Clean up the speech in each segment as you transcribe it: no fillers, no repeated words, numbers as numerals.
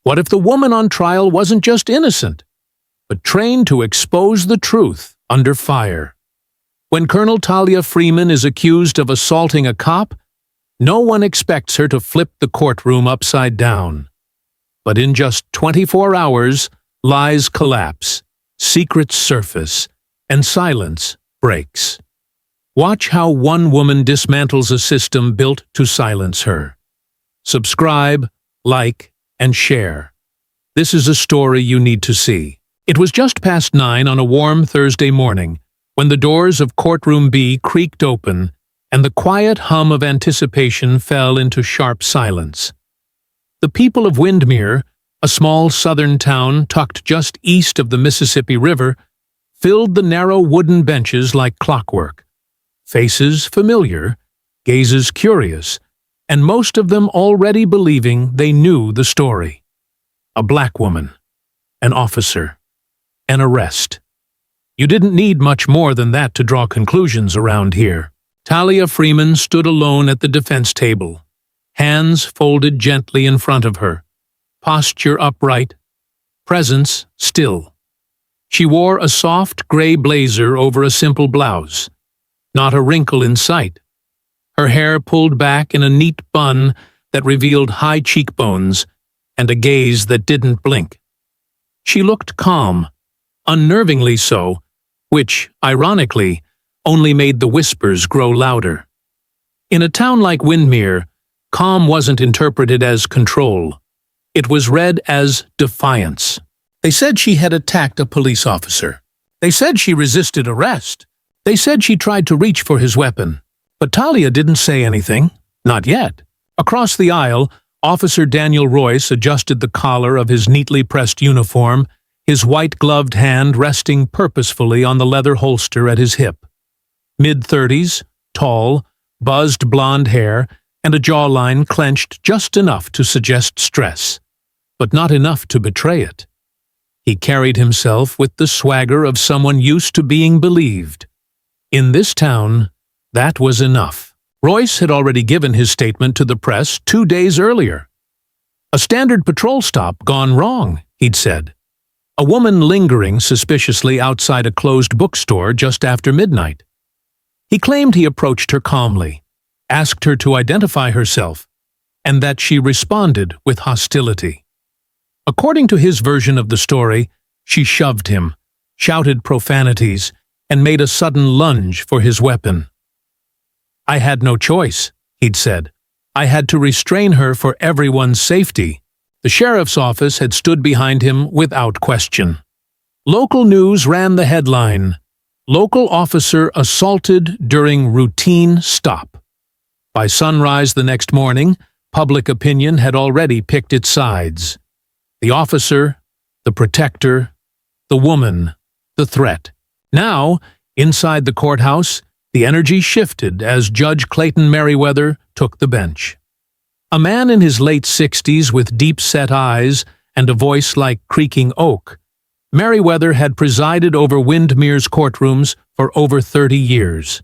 What if the woman on trial wasn't just innocent, but trained to expose the truth under fire? When Colonel Talia Freeman is accused of assaulting a cop, no one expects her to flip the courtroom upside down. But in just 24 hours, lies collapse, secrets surface, and silence breaks. Watch how one woman dismantles a system built to silence her. Subscribe, like, and share. This is a story you need to see. It was just past 9 on a warm Thursday morning when the doors of Courtroom B creaked open and the quiet hum of anticipation fell into sharp silence. The people of Windermere, a small southern town tucked just east of the Mississippi River, filled the narrow wooden benches like clockwork. Faces familiar, gazes curious, and most of them already believing they knew the story. A black woman, an officer, an arrest. You didn't need much more than that to draw conclusions around here. Talia Freeman stood alone at the defense table, hands folded gently in front of her, posture upright, presence still. She wore a soft gray blazer over a simple blouse, not a wrinkle in sight. Her hair pulled back in a neat bun that revealed high cheekbones and a gaze that didn't blink. She looked calm, unnervingly so, which, ironically, only made the whispers grow louder. In a town like Windermere, calm wasn't interpreted as control. It was read as defiance. They said she had attacked a police officer. They said she resisted arrest. They said she tried to reach for his weapon. But Talia didn't say anything. Not yet. Across the aisle, Officer Daniel Royce adjusted the collar of his neatly pressed uniform, his white-gloved hand resting purposefully on the leather holster at his hip. Mid-30s, tall, buzzed blonde hair, and a jawline clenched just enough to suggest stress, but not enough to betray it. He carried himself with the swagger of someone used to being believed. In this town, that was enough. Royce had already given his statement to the press 2 days earlier. A standard patrol stop gone wrong, he'd said. A woman lingering suspiciously outside a closed bookstore just after midnight. He claimed he approached her calmly, asked her to identify herself, and that she responded with hostility. According to his version of the story, she shoved him, shouted profanities, and made a sudden lunge for his weapon. "I had no choice," he'd said. "I had to restrain her for everyone's safety." The sheriff's office had stood behind him without question. Local news ran the headline, "Local officer assaulted during routine stop." By sunrise the next morning, public opinion had already picked its sides. The officer, the protector, the woman, the threat. Now, inside the courthouse, the energy shifted as Judge Clayton Merriweather took the bench. A man in his late 60s with deep-set eyes and a voice like creaking oak, Merriweather had presided over Windermere's courtrooms for over 30 years.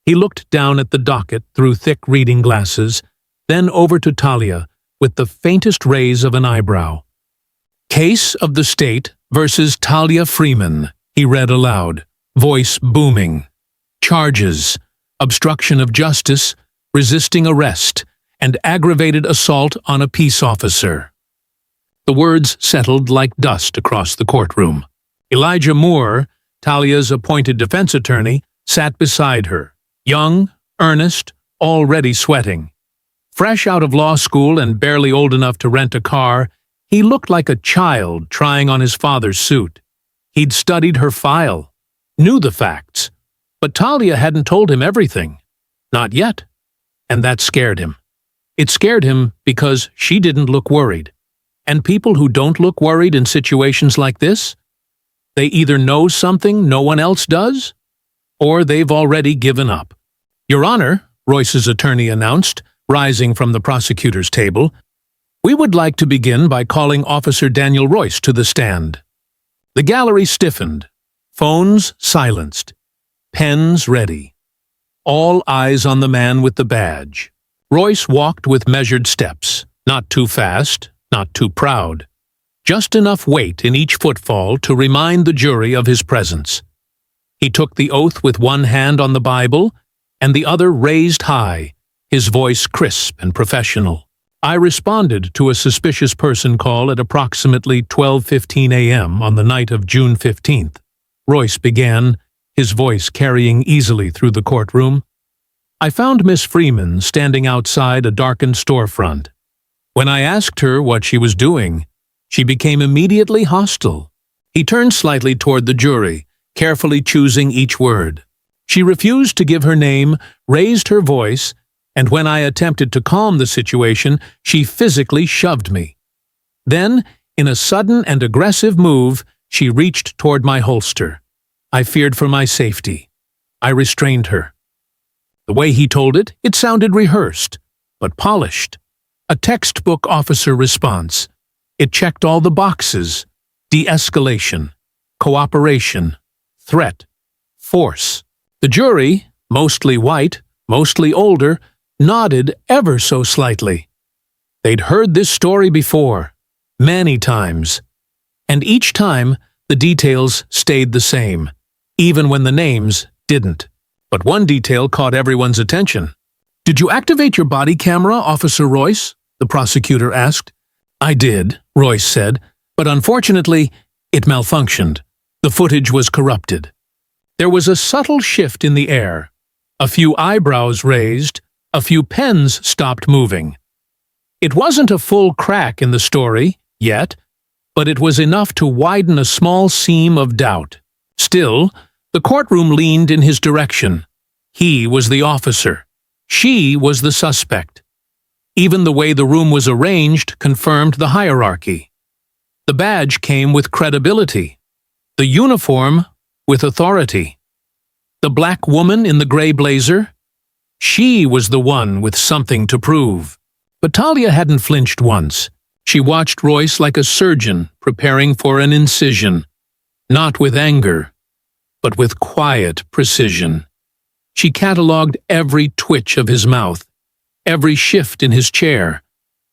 He looked down at the docket through thick reading glasses, then over to Talia with the faintest raise of an eyebrow. "Case of the State versus Talia Freeman," he read aloud, voice booming. "Charges: obstruction of justice, resisting arrest, and aggravated assault on a peace officer." The words settled like dust across the courtroom. Elijah Moore, Talia's appointed defense attorney, sat beside her, young, earnest, already sweating. Fresh out of law school and barely old enough to rent a car, he looked like a child trying on his father's suit. He'd studied her file, knew the facts, but Talia hadn't told him everything. Not yet. And that scared him. It scared him because she didn't look worried. And people who don't look worried in situations like this, they either know something no one else does, or they've already given up. "Your Honor," Royce's attorney announced, rising from the prosecutor's table, "we would like to begin by calling Officer Daniel Royce to the stand." The gallery stiffened, phones silenced, pens ready. All eyes on the man with the badge. Royce walked with measured steps, not too fast, not too proud. Just enough weight in each footfall to remind the jury of his presence. He took the oath with one hand on the Bible and the other raised high, his voice crisp and professional. I responded to a suspicious person call at approximately 12:15 a.m. on the night of June 15th. Royce began, his voice carrying easily through the courtroom. I found Miss Freeman standing outside a darkened storefront. When I asked her what she was doing, she became immediately hostile. He turned slightly toward the jury, carefully choosing each word. She refused to give her name, raised her voice, and when I attempted to calm the situation, she physically shoved me. Then, in a sudden and aggressive move, she reached toward my holster. I feared for my safety. I restrained her. The way he told it, it sounded rehearsed, but polished. A textbook officer response. It checked all the boxes: de-escalation, cooperation, threat, force. The jury, mostly white, mostly older, nodded ever so slightly. They'd heard this story before, many times, and each time the details stayed the same, even when the names didn't. But one detail caught everyone's attention. "Did you activate your body camera, Officer Royce?" the prosecutor asked. "I did," Royce said, "but unfortunately, it malfunctioned. The footage was corrupted." There was a subtle shift in the air. A few eyebrows raised, a few pens stopped moving. It wasn't a full crack in the story, yet, but it was enough to widen a small seam of doubt. Still, the courtroom leaned in his direction. He was the officer. She was the suspect. Even the way the room was arranged confirmed the hierarchy. The badge came with credibility. The uniform with authority. The black woman in the gray blazer? She was the one with something to prove. But Talia hadn't flinched once. She watched Royce like a surgeon preparing for an incision. Not with anger, but with quiet precision. She catalogued every twitch of his mouth, every shift in his chair,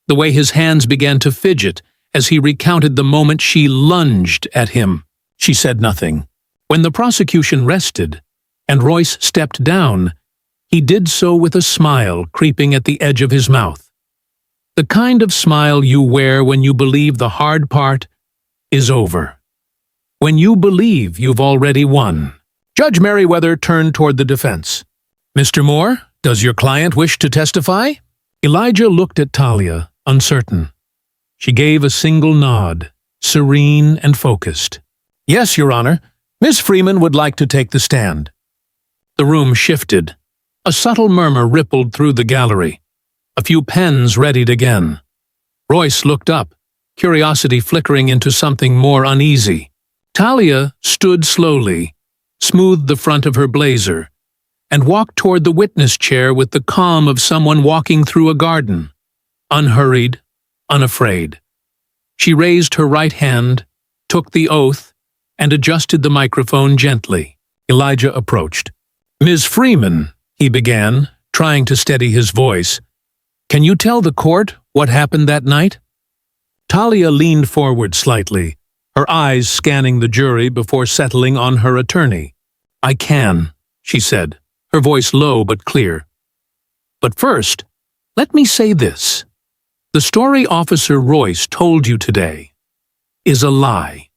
the way his hands began to fidget as he recounted the moment she lunged at him. She said nothing. When the prosecution rested, and Royce stepped down, he did so with a smile creeping at the edge of his mouth. The kind of smile you wear when you believe the hard part is over. When you believe you've already won. Judge Merriweather turned toward the defense. "Mr. Moore, does your client wish to testify?" Elijah looked at Talia, uncertain. She gave a single nod, serene and focused. "Yes, Your Honor. Miss Freeman would like to take the stand." The room shifted. A subtle murmur rippled through the gallery. A few pens readied again. Royce looked up, curiosity flickering into something more uneasy. Talia stood slowly, smoothed the front of her blazer, and walked toward the witness chair with the calm of someone walking through a garden, unhurried, unafraid. She raised her right hand, took the oath, and adjusted the microphone gently. Elijah approached. "Ms. Freeman," he began, trying to steady his voice, "can you tell the court what happened that night?" Talia leaned forward slightly, her eyes scanning the jury before settling on her attorney. "I can," she said, her voice low but clear. "But first, let me say this. The story Officer Royce told you today is a lie."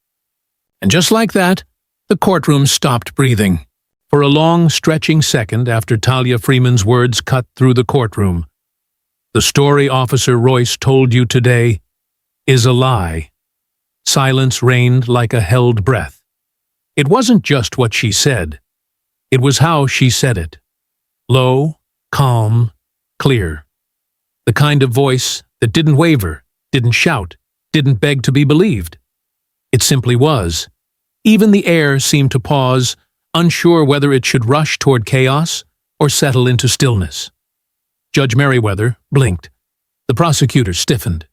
And just like that, the courtroom stopped breathing. For a long, stretching second after Talia Freeman's words cut through the courtroom, "The story Officer Royce told you today is a lie." Silence reigned like a held breath. It wasn't just what she said. It was how she said it. Low, calm, clear. The kind of voice that didn't waver, didn't shout, didn't beg to be believed. It simply was. Even the air seemed to pause, unsure whether it should rush toward chaos or settle into stillness. Judge Merriweather blinked. The prosecutor stiffened.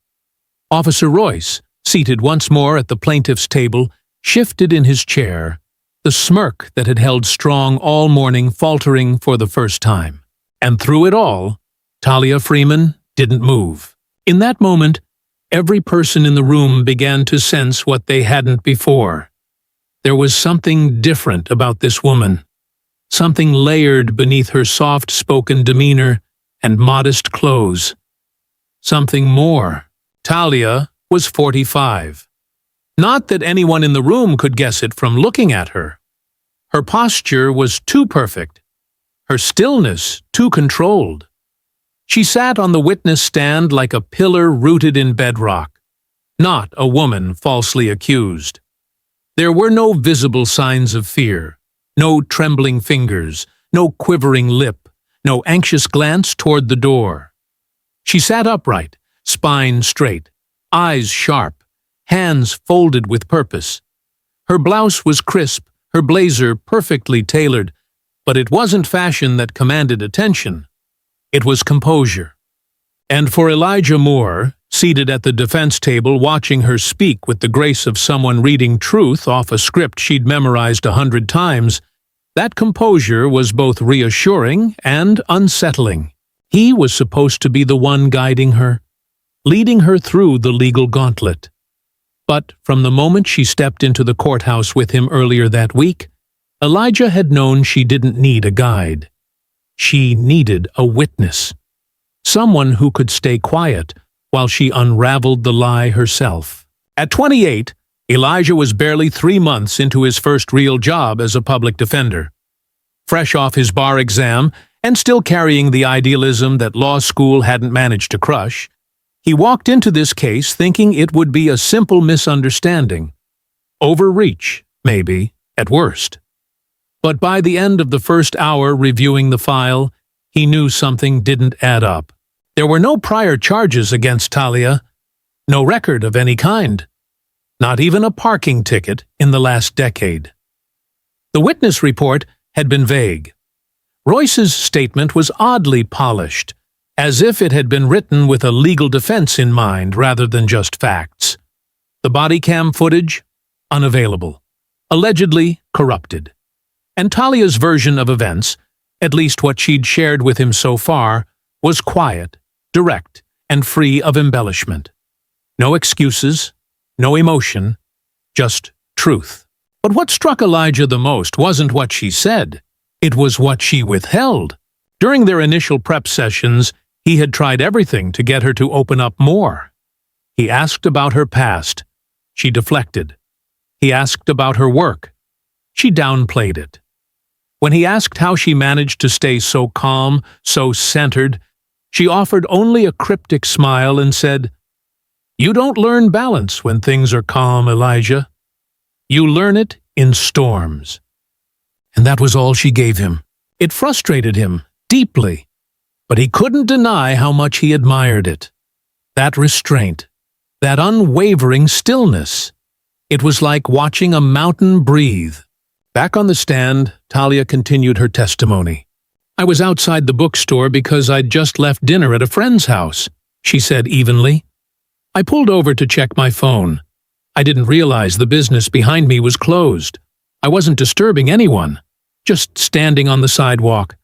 Officer Royce, seated once more at the plaintiff's table, shifted in his chair, the smirk that had held strong all morning faltering for the first time. And through it all, Talia Freeman didn't move. In that moment, Every person in the room began to sense what they hadn't before. There was something different about this woman, something layered beneath her soft-spoken demeanor and modest clothes. Something more. Talia was 45. Not that anyone in the room could guess it from looking at her. Her posture was too perfect, her stillness too controlled. She sat on the witness stand like a pillar rooted in bedrock, not a woman falsely accused. There were no visible signs of fear, no trembling fingers, no quivering lip, no anxious glance toward the door. She sat upright, spine straight, eyes sharp, hands folded with purpose. Her blouse was crisp, her blazer perfectly tailored, but it wasn't fashion that commanded attention. It was composure. And for Elijah Moore, seated at the defense table watching her speak with the grace of someone reading truth off a script she'd memorized 100 times, that composure was both reassuring and unsettling. He was supposed to be the one guiding her, leading her through the legal gauntlet. But from the moment she stepped into the courthouse with him earlier that week, Elijah had known she didn't need a guide. She needed a witness, someone who could stay quiet while she unraveled the lie herself. At 28, Elijah was barely 3 months into his first real job as a public defender. Fresh off his bar exam and still carrying the idealism that law school hadn't managed to crush, he walked into this case thinking it would be a simple misunderstanding. Overreach, maybe, at worst. But by the end of the first hour reviewing the file, he knew something didn't add up. There were no prior charges against Talia, no record of any kind, not even a parking ticket in the last decade. The witness report had been vague. Royce's statement was oddly polished, as if it had been written with a legal defense in mind rather than just facts. The body cam footage, unavailable, allegedly corrupted. And Talia's version of events, at least what she'd shared with him so far, was quiet, direct, and free of embellishment. No excuses, no emotion, just truth. But what struck Elijah the most wasn't what she said. It was what she withheld. During their initial prep sessions, he had tried everything to get her to open up more. He asked about her past. She deflected. He asked about her work. She downplayed it. When he asked how she managed to stay so calm, so centered, she offered only a cryptic smile and said, "You don't learn balance when things are calm, Elijah. You learn it in storms." And that was all she gave him. It frustrated him deeply, but he couldn't deny how much he admired it. That restraint, that unwavering stillness. It was like watching a mountain breathe. Back on the stand, Talia continued her testimony. "I was outside the bookstore because I'd just left dinner at a friend's house," she said evenly. "I pulled over to check my phone. I didn't realize the business behind me was closed. I wasn't disturbing anyone, just standing on the sidewalk."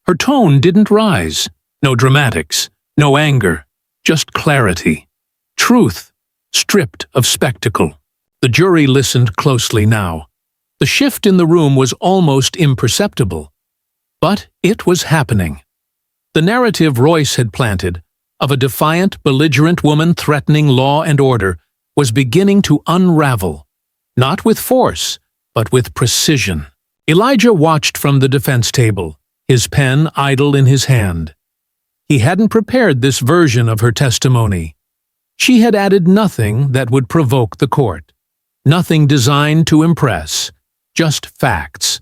Her tone didn't rise. No dramatics, no anger, just clarity. Truth, stripped of spectacle. The jury listened closely now. The shift in the room was almost imperceptible. But it was happening. The narrative Royce had planted, of a defiant, belligerent woman threatening law and order, was beginning to unravel, not with force, but with precision. Elijah watched from the defense table, his pen idle in his hand. He hadn't prepared this version of her testimony. She had added nothing that would provoke the court, nothing designed to impress, just facts.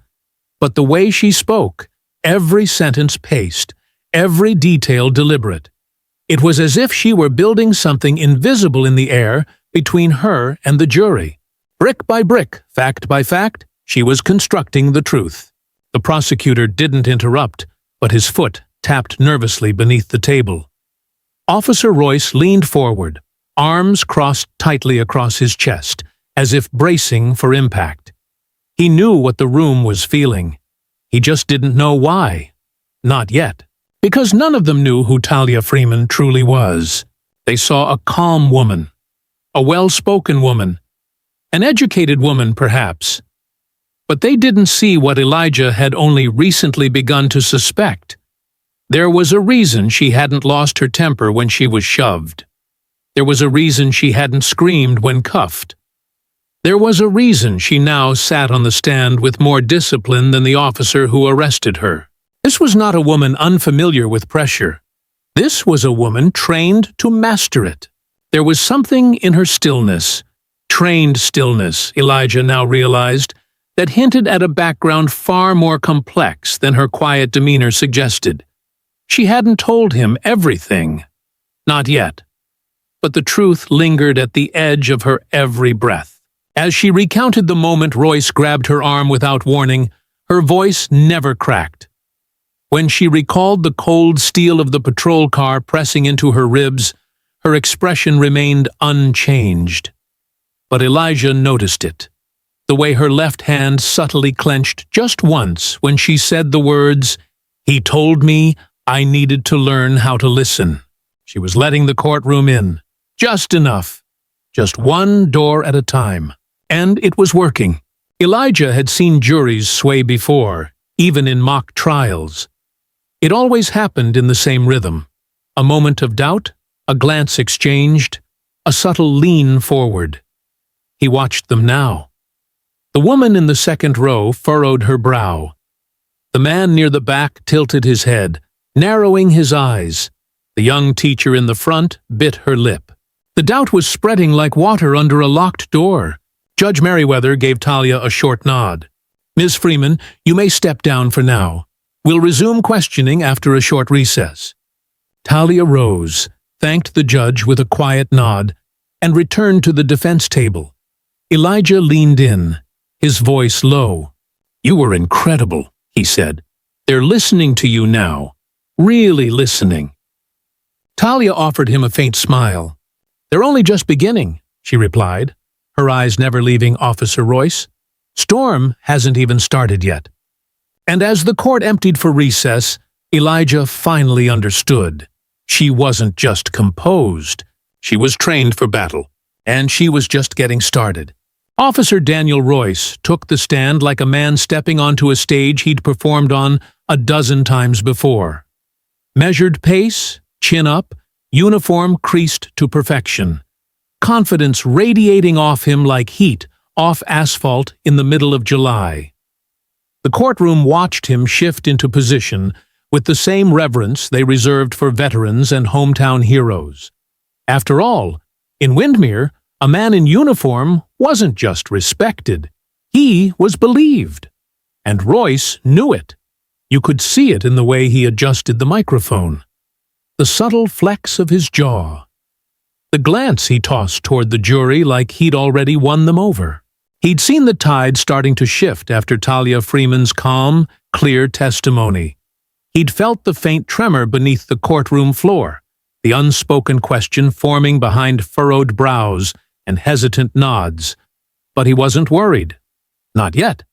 But the way she spoke, every sentence paced, every detail deliberate. It was as if she were building something invisible in the air between her and the jury. Brick by brick, fact by fact, she was constructing the truth. The prosecutor didn't interrupt, but his foot tapped nervously beneath the table. Officer Royce leaned forward, arms crossed tightly across his chest, as if bracing for impact. He knew what the room was feeling. He just didn't know why. Not yet. Because none of them knew who Talia Freeman truly was. They saw a calm woman, a well-spoken woman, an educated woman perhaps. But they didn't see what Elijah had only recently begun to suspect. There was a reason she hadn't lost her temper when she was shoved. There was a reason she hadn't screamed when cuffed. There was a reason she now sat on the stand with more discipline than the officer who arrested her. This was not a woman unfamiliar with pressure. This was a woman trained to master it. There was something in her stillness, trained stillness, Elijah now realized, that hinted at a background far more complex than her quiet demeanor suggested. She hadn't told him everything. Not yet. But the truth lingered at the edge of her every breath. As she recounted the moment Royce grabbed her arm without warning, her voice never cracked. When she recalled the cold steel of the patrol car pressing into her ribs, her expression remained unchanged. But Elijah noticed it. The way her left hand subtly clenched just once when she said the words, "He told me I needed to learn how to listen." She was letting the courtroom in. Just enough. Just one door at a time. And it was working. Elijah had seen juries sway before, even in mock trials. It always happened in the same rhythm. A moment of doubt, a glance exchanged, a subtle lean forward. He watched them now. The woman in the second row furrowed her brow. The man near the back tilted his head, narrowing his eyes. The young teacher in the front bit her lip. The doubt was spreading like water under a locked door. Judge Merriweather gave Talia a short nod. "Ms. Freeman, you may step down for now. We'll resume questioning after a short recess." Talia rose, thanked the judge with a quiet nod, and returned to the defense table. Elijah leaned in, his voice low. "You were incredible," he said. "They're listening to you now. Really listening." Talia offered him a faint smile. "They're only just beginning," she replied, her eyes never leaving Officer Royce. "Storm hasn't even started yet." And as the court emptied for recess, Elijah finally understood. She wasn't just composed. She was trained for battle, and she was just getting started. Officer Daniel Royce took the stand like a man stepping onto a stage he'd performed on a dozen times before. Measured pace, chin up, uniform creased to perfection. Confidence radiating off him like heat off asphalt in the middle of July. The courtroom watched him shift into position with the same reverence they reserved for veterans and hometown heroes. After all, in Windermere, a man in uniform wasn't just respected. He was believed. And Royce knew it. You could see it in the way he adjusted the microphone. The subtle flex of his jaw. The glance he tossed toward the jury like he'd already won them over. He'd seen the tide starting to shift after Talia Freeman's calm, clear testimony. He'd felt the faint tremor beneath the courtroom floor, the unspoken question forming behind furrowed brows and hesitant nods. But he wasn't worried. Not yet.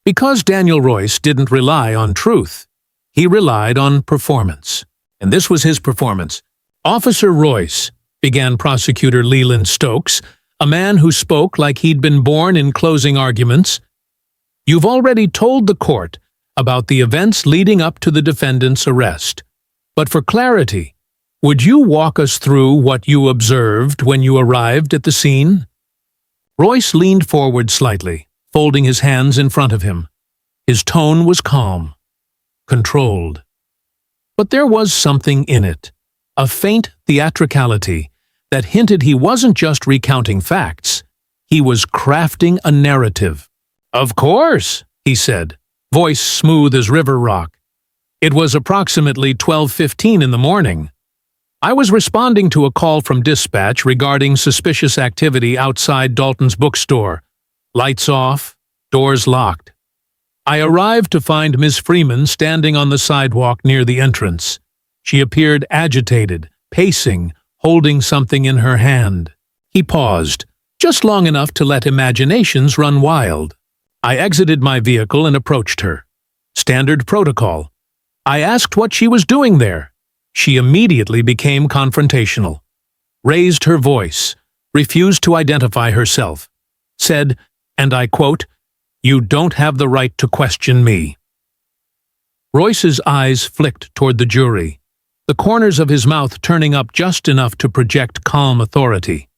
Because Daniel Royce didn't rely on truth. He relied on performance. And this was his performance. "Officer Royce," began Prosecutor Leland Stokes, a man who spoke like he'd been born in closing arguments, "you've already told the court about the events leading up to the defendant's arrest. But for clarity, would you walk us through what you observed when you arrived at the scene?" Royce leaned forward slightly, folding his hands in front of him. His tone was calm, controlled. But there was something in it, a faint theatricality that hinted he wasn't just recounting facts, he was crafting a narrative. "Of course," he said, voice smooth as river rock. "It was approximately 12:15 in the morning. I was responding to a call from dispatch regarding suspicious activity outside Dalton's bookstore. Lights off, doors locked. I arrived to find Miss Freeman standing on the sidewalk near the entrance. She appeared agitated, pacing, holding something in her hand." He paused, just long enough to let imaginations run wild. "I exited my vehicle and approached her. Standard protocol. I asked what she was doing there. She immediately became confrontational. raised her voice, refused to identify herself, said, and I quote, "You don't have the right to question me." Royce's eyes flicked toward the jury, the corners of his mouth turning up just enough to project calm authority.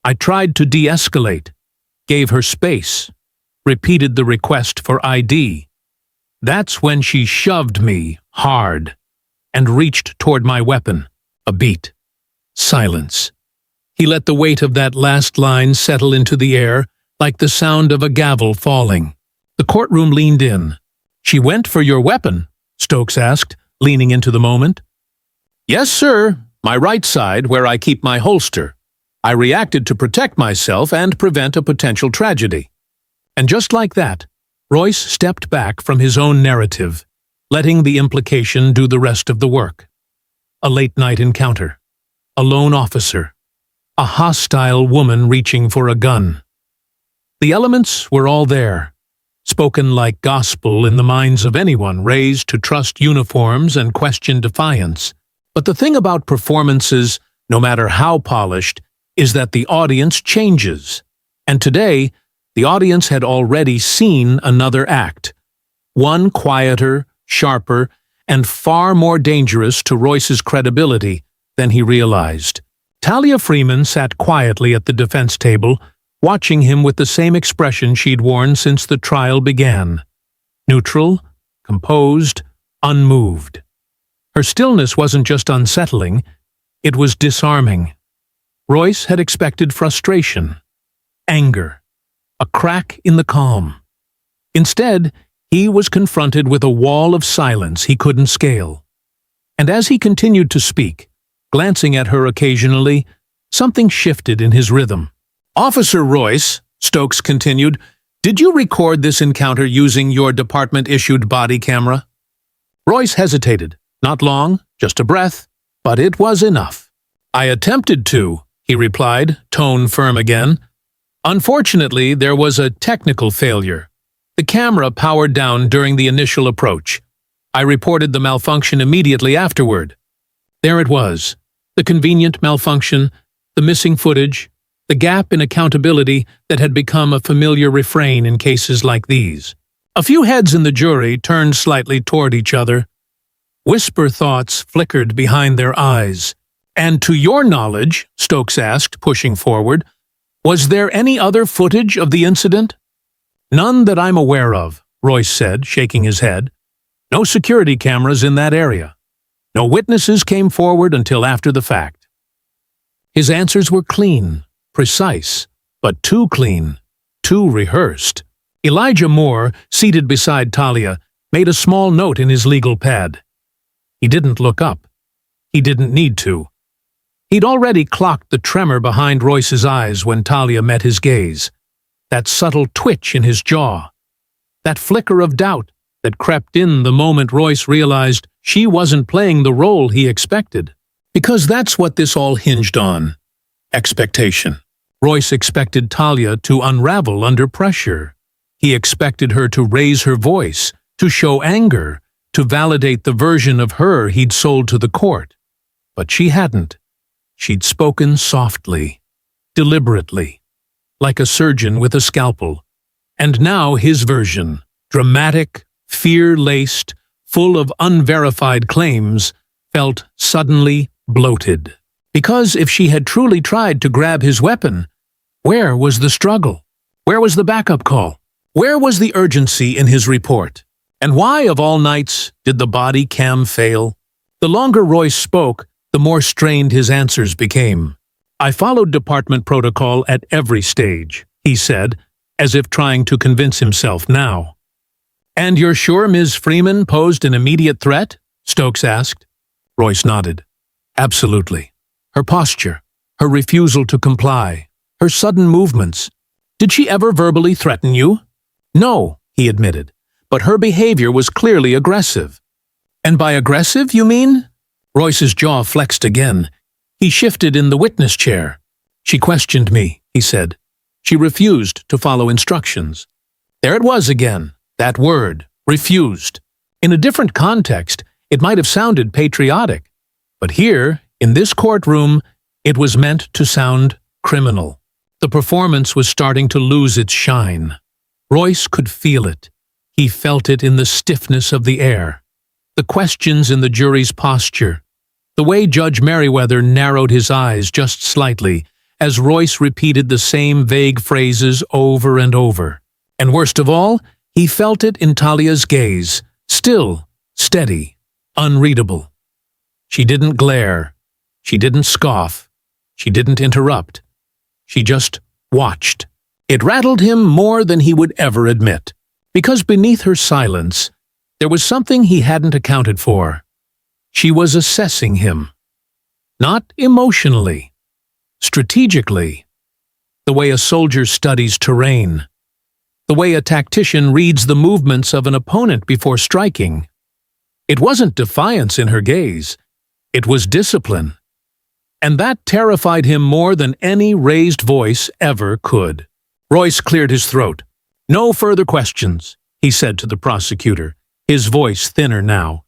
I tried to de-escalate, gave her space, repeated the request for ID. That's when she shoved me hard and reached toward my weapon. A beat. Silence. He let the weight of that last line settle into the air like the sound of a gavel falling. The courtroom leaned in. "She went for your weapon?" Stokes asked, leaning into the moment. "Yes, sir. My right side, where I keep my holster. I reacted to protect myself and prevent a potential tragedy." And just like that, Royce stepped back from his own narrative, letting the implication do the rest of the work. A late-night encounter. A lone officer. A hostile woman reaching for a gun. The elements were all there, spoken like gospel in the minds of anyone raised to trust uniforms and question defiance. But the thing about performances, no matter how polished, is that the audience changes. And today, the audience had already seen another act. One quieter, sharper, and far more dangerous to Royce's credibility than he realized. Talia Freeman sat quietly at the defense table, watching him with the same expression she'd worn since the trial began. Neutral, composed, unmoved. Her stillness wasn't just unsettling, it was disarming. Royce had expected frustration, anger, a crack in the calm. Instead, he was confronted with a wall of silence he couldn't scale. And as he continued to speak, glancing at her occasionally, something shifted in his rhythm. "Officer Royce," Stokes continued, "did you record this encounter using your department-issued body camera?" Royce hesitated. Not long, just a breath, but it was enough. "I attempted to," he replied, tone firm again. "Unfortunately, there was a technical failure. The camera powered down during the initial approach. I reported the malfunction immediately afterward. There it was, the convenient malfunction, the missing footage, the gap in accountability that had become a familiar refrain in cases like these." A few heads in the jury turned slightly toward each other. Whisper thoughts flickered behind their eyes. "And to your knowledge," Stokes asked, pushing forward, "was there any other footage of the incident?" "None that I'm aware of," Royce said, shaking his head. "No security cameras in that area. No witnesses came forward until after the fact." His answers were clean, precise, but too clean, too rehearsed. Elijah Moore, seated beside Talia, made a small note in his legal pad. He didn't look up. He didn't need to. He'd already clocked the tremor behind Royce's eyes when Talia met his gaze. That subtle twitch in his jaw. That flicker of doubt that crept in the moment Royce realized she wasn't playing the role he expected. Because that's what this all hinged on. Expectation. Royce expected Talia to unravel under pressure. He expected her to raise her voice, to show anger, to validate the version of her he'd sold to the court. But she hadn't. She'd spoken softly, deliberately, like a surgeon with a scalpel. And now his version, dramatic, fear-laced, full of unverified claims, felt suddenly bloated. Because if she had truly tried to grab his weapon, where was the struggle? Where was the backup call? Where was the urgency in his report? And why, of all nights, did the body cam fail? The longer Royce spoke, the more strained his answers became. "I followed department protocol at every stage," he said, as if trying to convince himself now. "And you're sure Ms. Freeman posed an immediate threat?" Stokes asked. Royce nodded. "Absolutely. Her posture, her refusal to comply, her sudden movements. Did she ever verbally threaten you?" "No," he admitted, "but her behavior was clearly aggressive." "And by aggressive, you mean?" Royce's jaw flexed again. He shifted in the witness chair. "She questioned me," he said. "She refused to follow instructions." There it was again, that word, refused. In a different context, it might have sounded patriotic. But here, in this courtroom, It was meant to sound criminal. The performance was starting to lose its shine. Royce could feel it. He felt it in the stiffness of the air, the questions in the jury's posture, the way Judge Merriweather narrowed his eyes just slightly as Royce repeated the same vague phrases over and over. And worst of all, he felt it in Talia's gaze, still, steady, unreadable. She didn't glare. She didn't scoff. She didn't interrupt. She just watched. It rattled him more than he would ever admit, because beneath her silence, there was something he hadn't accounted for. She was assessing him. Not emotionally. Strategically. The way a soldier studies terrain. The way a tactician reads the movements of an opponent before striking. It wasn't defiance in her gaze. It was discipline. And that terrified him more than any raised voice ever could. Royce cleared his throat. "No further questions," he said to the prosecutor, his voice thinner now.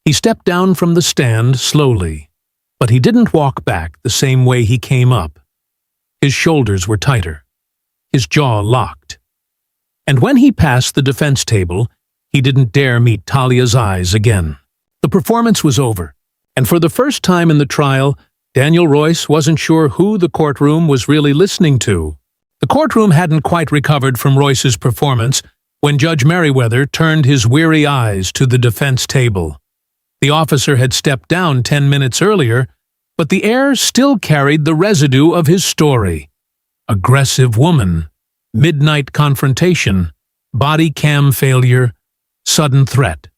He stepped down from the stand slowly, but he didn't walk back the same way he came up. His shoulders were tighter, his jaw locked. And when he passed the defense table, he didn't dare meet Talia's eyes again. The performance was over, and for the first time in the trial, Daniel Royce wasn't sure who the courtroom was really listening to. The courtroom hadn't quite recovered from Royce's performance when Judge Merriweather turned his weary eyes to the defense table. The officer had stepped down 10 minutes earlier, but the air still carried the residue of his story. Aggressive woman, midnight confrontation, body cam failure, sudden threat.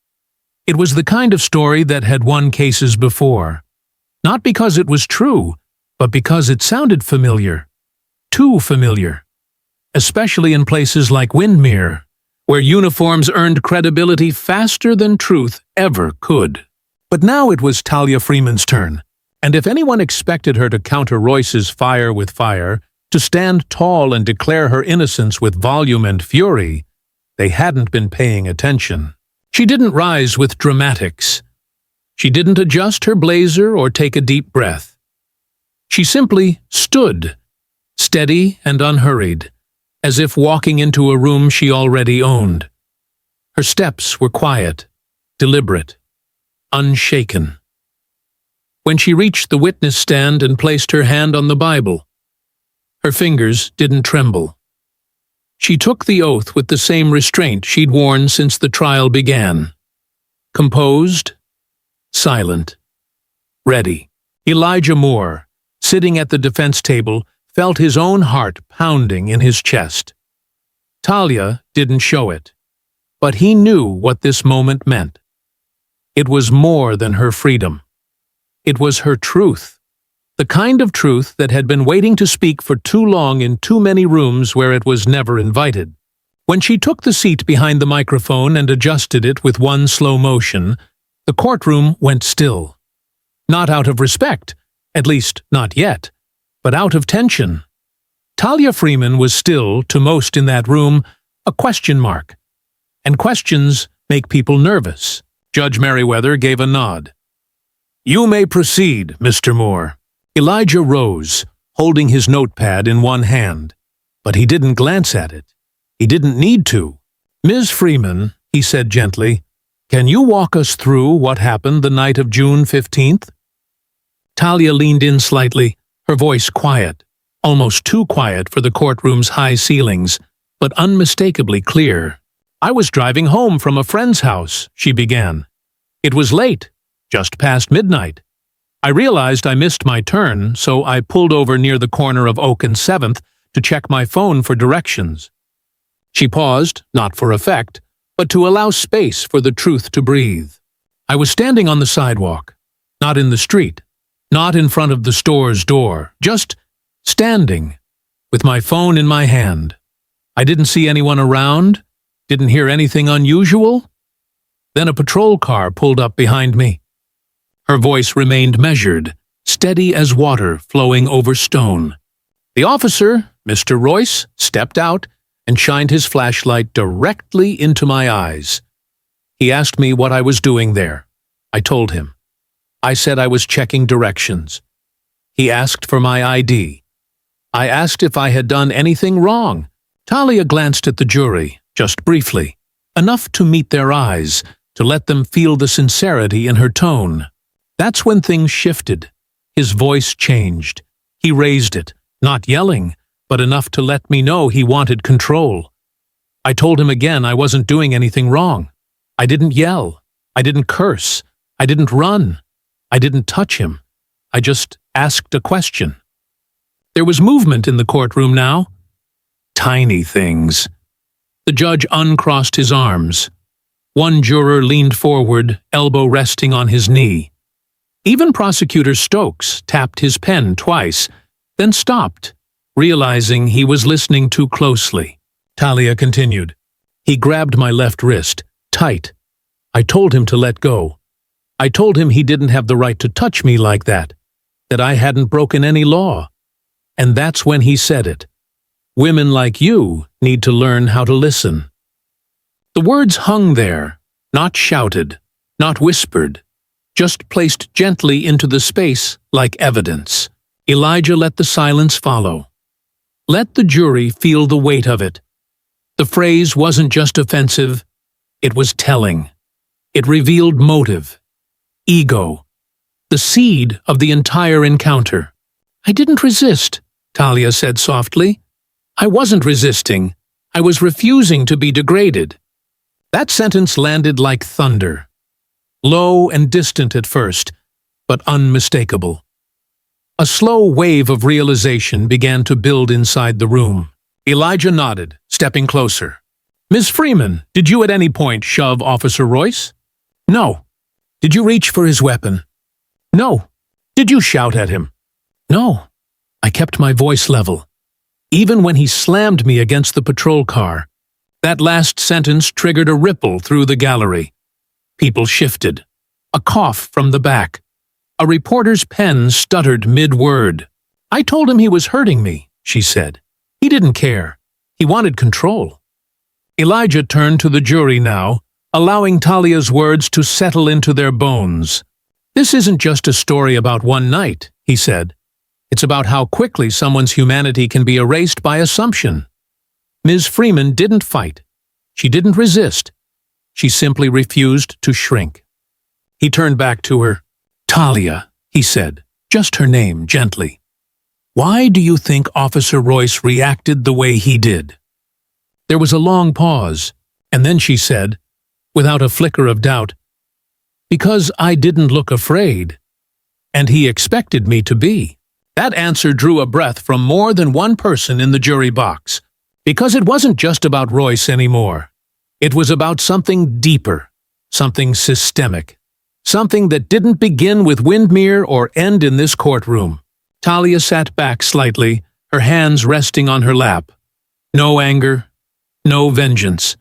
It was the kind of story that had won cases before. Not because it was true, but because it sounded familiar. Too familiar. Especially in places like Windermere, where uniforms earned credibility faster than truth ever could. But now it was Talia Freeman's turn, and if anyone expected her to counter Royce's fire with fire, to stand tall and declare her innocence with volume and fury, they hadn't been paying attention. She didn't rise with dramatics. She didn't adjust her blazer or take a deep breath. She simply stood, steady and unhurried, as if walking into a room she already owned. Her steps were quiet, deliberate, unshaken. When she reached the witness stand and placed her hand on the Bible, her fingers didn't tremble. She took the oath with the same restraint she'd worn since the trial began. Composed, silent, ready. Elijah Moore, sitting at the defense table, felt his own heart pounding in his chest. Talia didn't show it, but he knew what this moment meant. It was more than her freedom. It was her truth, the kind of truth that had been waiting to speak for too long in too many rooms where it was never invited. When she took the seat behind the microphone and adjusted it with one slow motion, the courtroom went still. Not out of respect, at least not yet, but out of tension. Talia Freeman was still, to most in that room, a question mark. And questions make people nervous. Judge Merriweather gave a nod. "You may proceed, Mr. Moore." Elijah rose, holding his notepad in one hand, but he didn't glance at it. He didn't need to. "Ms. Freeman," he said gently, "can you walk us through what happened the night of June 15th? Talia leaned in slightly, her voice quiet, almost too quiet for the courtroom's high ceilings, but unmistakably clear. "I was driving home from a friend's house," she began. "It was late, just past midnight. I realized I missed my turn, so I pulled over near the corner of Oak and 7th to check my phone for directions." She paused, not for effect, but to allow space for the truth to breathe. "I was standing on the sidewalk, not in the street, not in front of the store's door, just standing, with my phone in my hand. I didn't see anyone around, didn't hear anything unusual. Then a patrol car pulled up behind me." Her voice remained measured, steady as water flowing over stone. "The officer, Mr. Royce, stepped out and shined his flashlight directly into my eyes. He asked me what I was doing there. I told him. I said I was checking directions. He asked for my ID. I asked if I had done anything wrong. Talia glanced at the jury, just briefly, enough to meet their eyes, to let them feel the sincerity in her tone. That's when things shifted. His voice changed. He raised it, not yelling, but enough to let me know he wanted control. I told him again I wasn't doing anything wrong. I didn't yell. I didn't curse. I didn't run. I didn't touch him. I just asked a question. There was movement in the courtroom now. Tiny things. The judge uncrossed his arms. One juror leaned forward, elbow resting on his knee. Even Prosecutor Stokes tapped his pen twice, then stopped, realizing he was listening too closely. Talia continued. He grabbed my left wrist, tight. I told him to let go. I told him he didn't have the right to touch me like that I hadn't broken any law. And that's when he said it. Women like you need to learn how to listen. The words hung there, not shouted, not whispered, just placed gently into the space like evidence. Elijah let the silence follow. Let the jury feel the weight of it. The phrase wasn't just offensive, it was telling. It revealed motive, ego, the seed of the entire encounter. I didn't resist, Talia said softly. I wasn't resisting. I was refusing to be degraded. That sentence landed like thunder. Low and distant at first, but unmistakable. A slow wave of realization began to build inside the room. Elijah nodded, stepping closer. Ms. Freeman, did you at any point shove Officer Royce? No. Did you reach for his weapon? No. Did you shout at him? No. I kept my voice level. Even when he slammed me against the patrol car, that last sentence triggered a ripple through the gallery. People shifted. A cough from the back. A reporter's pen stuttered mid-word. I told him he was hurting me, she said. He didn't care. He wanted control. Elijah turned to the jury now, allowing Talia's words to settle into their bones. This isn't just a story about one night, he said. It's about how quickly someone's humanity can be erased by assumption. Ms. Freeman didn't fight. She didn't resist. She simply refused to shrink. He turned back to her. Talia, he said, just her name, gently. Why do you think Officer Royce reacted the way he did? There was a long pause, and then she said, without a flicker of doubt, because I didn't look afraid, and he expected me to be. That answer drew a breath from more than one person in the jury box, because it wasn't just about Royce anymore. It was about something deeper, something systemic, something that didn't begin with Windmere or end in this courtroom. Talia sat back slightly, her hands resting on her lap. No anger, no vengeance.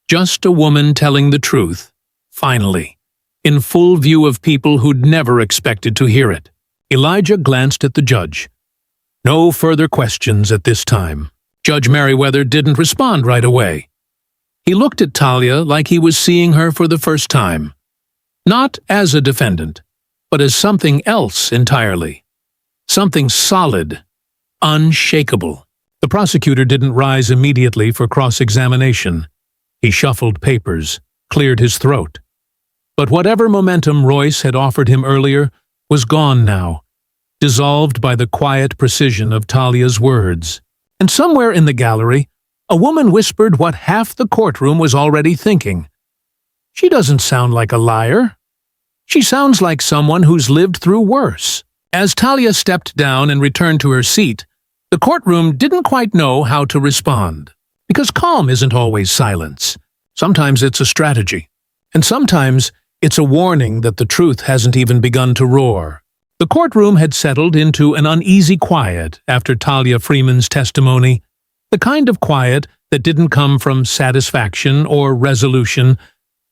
Just a woman telling the truth, finally, in full view of people who'd never expected to hear it. Elijah glanced at the judge. No further questions at this time. Judge Merriweather didn't respond right away. He looked at Talia like he was seeing her for the first time. Not as a defendant, but as something else entirely. Something solid, unshakable. The prosecutor didn't rise immediately for cross-examination. He shuffled papers, cleared his throat. But whatever momentum Royce had offered him earlier was gone now, dissolved by the quiet precision of Talia's words. And somewhere in the gallery, a woman whispered what half the courtroom was already thinking. She doesn't sound like a liar. She sounds like someone who's lived through worse. As Talia stepped down and returned to her seat, the courtroom didn't quite know how to respond. Because calm isn't always silence. Sometimes it's a strategy. And sometimes it's a warning that the truth hasn't even begun to roar. The courtroom had settled into an uneasy quiet after Talia Freeman's testimony, the kind of quiet that didn't come from satisfaction or resolution,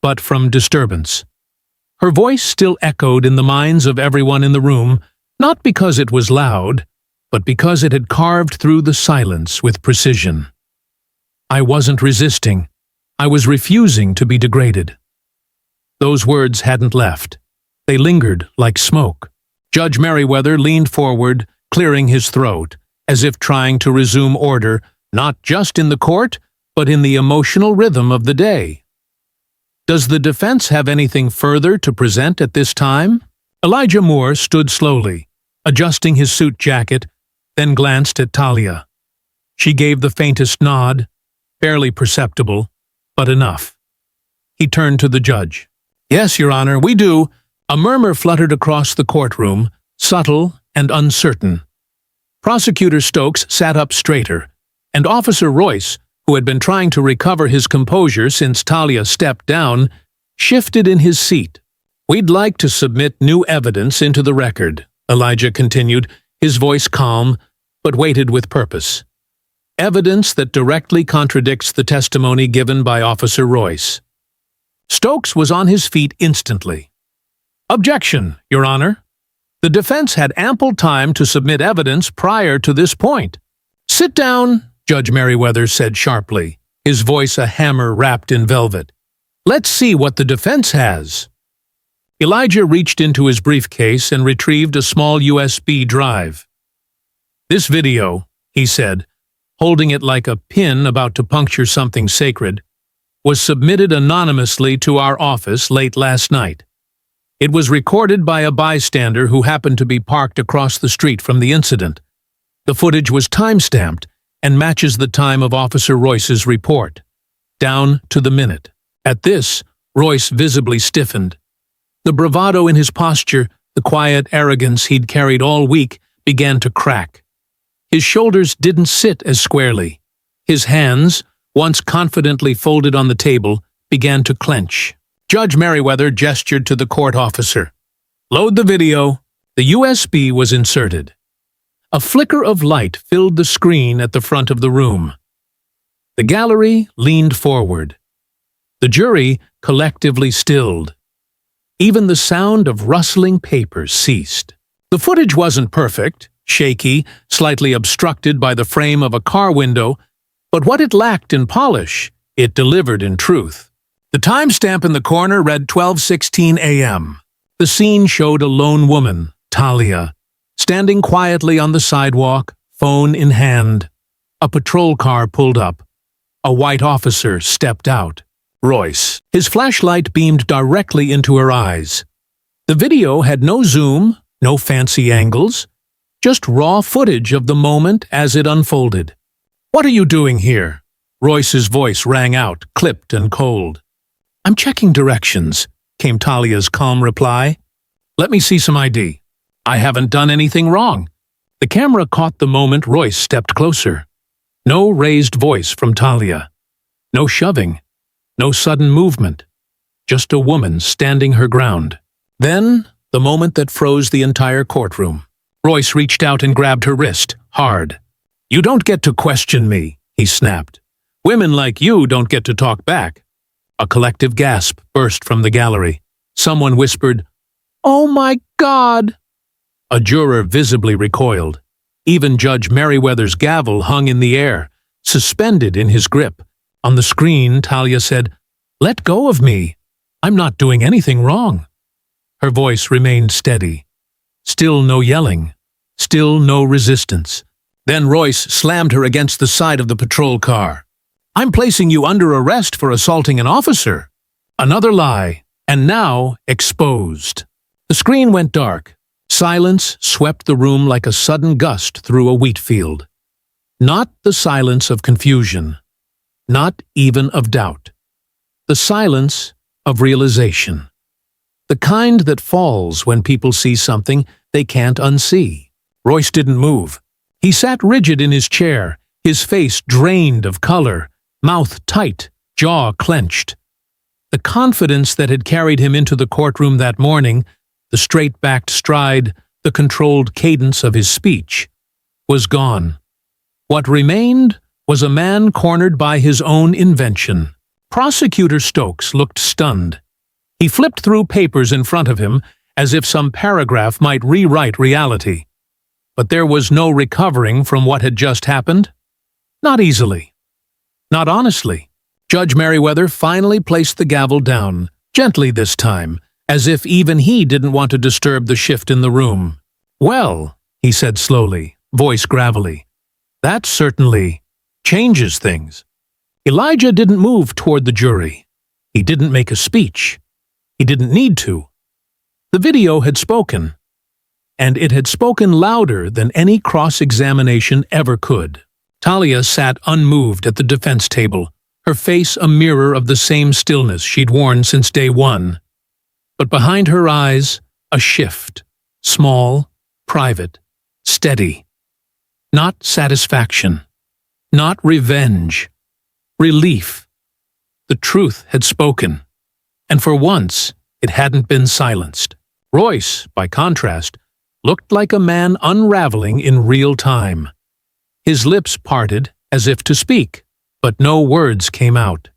but from disturbance. Her voice still echoed in the minds of everyone in the room, not because it was loud, but because it had carved through the silence with precision. I wasn't resisting. I was refusing to be degraded. Those words hadn't left. They lingered like smoke. Judge Merriweather leaned forward, clearing his throat, as if trying to resume order, not just in the court, but in the emotional rhythm of the day. Does the defense have anything further to present at this time? Elijah Moore stood slowly, adjusting his suit jacket, then glanced at Talia. She gave the faintest nod, barely perceptible, but enough. He turned to the judge. "Yes, Your Honor, we do." A murmur fluttered across the courtroom, subtle and uncertain. Prosecutor Stokes sat up straighter, and Officer Royce, who had been trying to recover his composure since Talia stepped down, shifted in his seat. "We'd like to submit new evidence into the record," Elijah continued, his voice calm, but weighted with purpose. "Evidence that directly contradicts the testimony given by Officer Royce." Stokes was on his feet instantly. "Objection, Your Honor. The defense had ample time to submit evidence prior to this point." "Sit down," Judge Merriweather said sharply, his voice a hammer wrapped in velvet. "Let's see what the defense has." Elijah reached into his briefcase and retrieved a small USB drive. "This video," he said, holding it like a pin about to puncture something sacred, "was submitted anonymously to our office late last night. It was recorded by a bystander who happened to be parked across the street from the incident. The footage was time-stamped and matches the time of Officer Royce's report, down to the minute." At this, Royce visibly stiffened. The bravado in his posture, the quiet arrogance he'd carried all week, began to crack. His shoulders didn't sit as squarely. His hands, once confidently folded on the table, began to clench. Judge Merriweather gestured to the court officer. "Load the video." The USB was inserted. A flicker of light filled the screen at the front of the room. The gallery leaned forward. The jury collectively stilled. Even the sound of rustling papers ceased. The footage wasn't perfect, shaky, slightly obstructed by the frame of a car window, but what it lacked in polish, it delivered in truth. The timestamp in the corner read 12:16 a.m. The scene showed a lone woman, Talia, standing quietly on the sidewalk, phone in hand. A patrol car pulled up. A white officer stepped out. Royce. His flashlight beamed directly into her eyes. The video had no zoom, no fancy angles, just raw footage of the moment as it unfolded. "What are you doing here?" Royce's voice rang out, clipped and cold. "I'm checking directions," came Talia's calm reply. "Let me see some ID. I haven't done anything wrong." The camera caught the moment Royce stepped closer. No raised voice from Talia. No shoving. No sudden movement. Just a woman standing her ground. Then, the moment that froze the entire courtroom. Royce reached out and grabbed her wrist, hard. "You don't get to question me," he snapped. "Women like you don't get to talk back." A collective gasp burst from the gallery. Someone whispered, "Oh my God!" A juror visibly recoiled. Even Judge Merriweather's gavel hung in the air, suspended in his grip. On the screen, Talia said, "Let go of me. I'm not doing anything wrong." Her voice remained steady. Still no yelling. Still no resistance. Then Royce slammed her against the side of the patrol car. "I'm placing you under arrest for assaulting an officer." Another lie, and now exposed. The screen went dark. Silence swept the room like a sudden gust through a wheat field. Not the silence of confusion. Not even of doubt. The silence of realization. The kind that falls when people see something they can't unsee. Royce didn't move. He sat rigid in his chair, his face drained of color, mouth tight, jaw clenched. The confidence that had carried him into the courtroom that morning, the straight-backed stride, the controlled cadence of his speech, was gone. What remained was a man cornered by his own invention. Prosecutor Stokes looked stunned. He flipped through papers in front of him as if some paragraph might rewrite reality. But there was no recovering from what had just happened. Not easily. Not honestly. Judge Merriweather finally placed the gavel down, gently this time, as if even he didn't want to disturb the shift in the room. "Well," he said slowly, voice gravelly, "that certainly changes things." Elijah didn't move toward the jury. He didn't make a speech. He didn't need to. The video had spoken, and it had spoken louder than any cross-examination ever could. Talia sat unmoved at the defense table, her face a mirror of the same stillness she'd worn since day one. But behind her eyes, a shift, small, private, steady. Not satisfaction, not revenge, relief. The truth had spoken, and for once it hadn't been silenced. Royce, by contrast, looked like a man unraveling in real time. His lips parted as if to speak, but no words came out.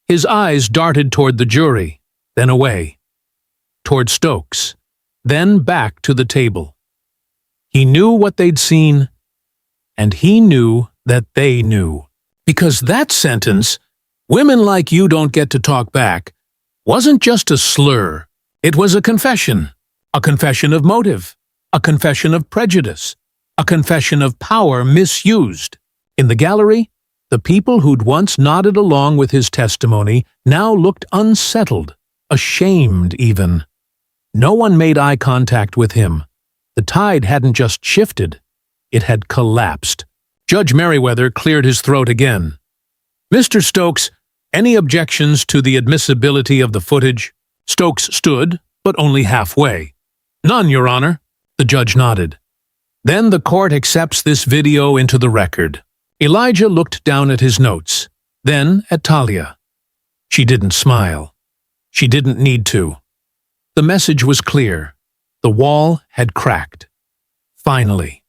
His eyes darted toward the jury, then away, toward Stokes, then back to the table. He knew what they'd seen, and he knew that they knew. Because that sentence, "Women like you don't get to talk back," wasn't just a slur. It was a confession of motive, a confession of prejudice, a confession of power misused. In the gallery, the people who'd once nodded along with his testimony now looked unsettled, ashamed even. No one made eye contact with him. The tide hadn't just shifted, it had collapsed. Judge Merriweather cleared his throat again. "Mr. Stokes, any objections to the admissibility of the footage?" Stokes stood, but only halfway. "None, Your Honor." The judge nodded. "Then the court accepts this video into the record." Elijah looked down at his notes, then at Talia. She didn't smile. She didn't need to. The message was clear. The wall had cracked. Finally.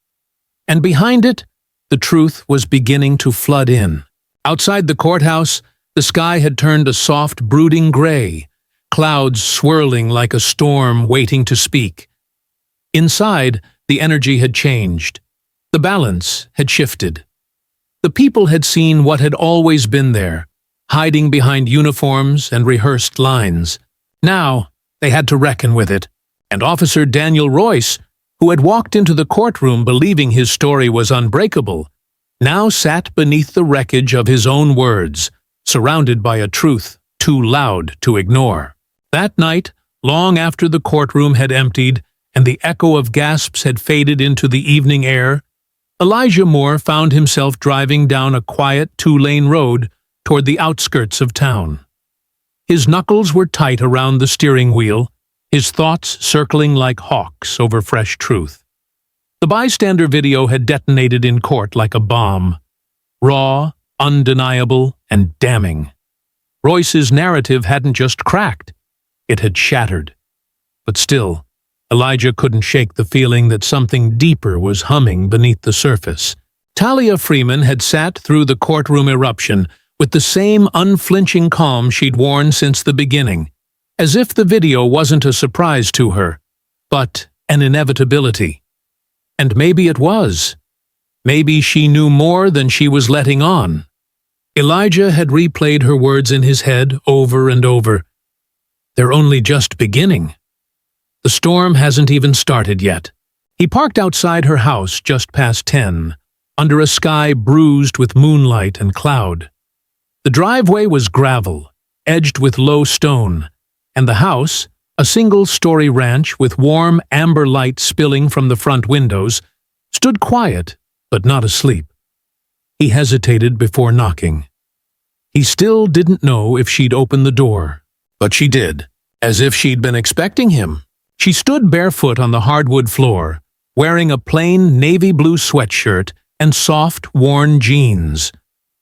And behind it, the truth was beginning to flood in. Outside the courthouse, the sky had turned a soft, brooding gray, clouds swirling like a storm waiting to speak. Inside, the energy had changed. The balance had shifted. The people had seen what had always been there, hiding behind uniforms and rehearsed lines. Now, they had to reckon with it, and Officer Daniel Royce, who had walked into the courtroom believing his story was unbreakable, now sat beneath the wreckage of his own words, surrounded by a truth too loud to ignore. That night, long after the courtroom had emptied and the echo of gasps had faded into the evening air, Elijah Moore found himself driving down a quiet two-lane road toward the outskirts of town. His knuckles were tight around the steering wheel, his thoughts circling like hawks over fresh truth. The bystander video had detonated in court like a bomb. Raw, undeniable, and damning. Royce's narrative hadn't just cracked, it had shattered. But still, Elijah couldn't shake the feeling that something deeper was humming beneath the surface. Talia Freeman had sat through the courtroom eruption with the same unflinching calm she'd worn since the beginning, as if the video wasn't a surprise to her, but an inevitability. And maybe it was. Maybe she knew more than she was letting on. Elijah had replayed her words in his head over and over. They're only just beginning. The storm hasn't even started yet. He parked outside her house just past 10, under a sky bruised with moonlight and cloud. The driveway was gravel, edged with low stone, and the house, a single-story ranch with warm amber light spilling from the front windows, stood quiet but not asleep. He hesitated before knocking. He still didn't know if she'd open the door, but she did, as if she'd been expecting him. She stood barefoot on the hardwood floor, wearing a plain navy blue sweatshirt and soft, worn jeans.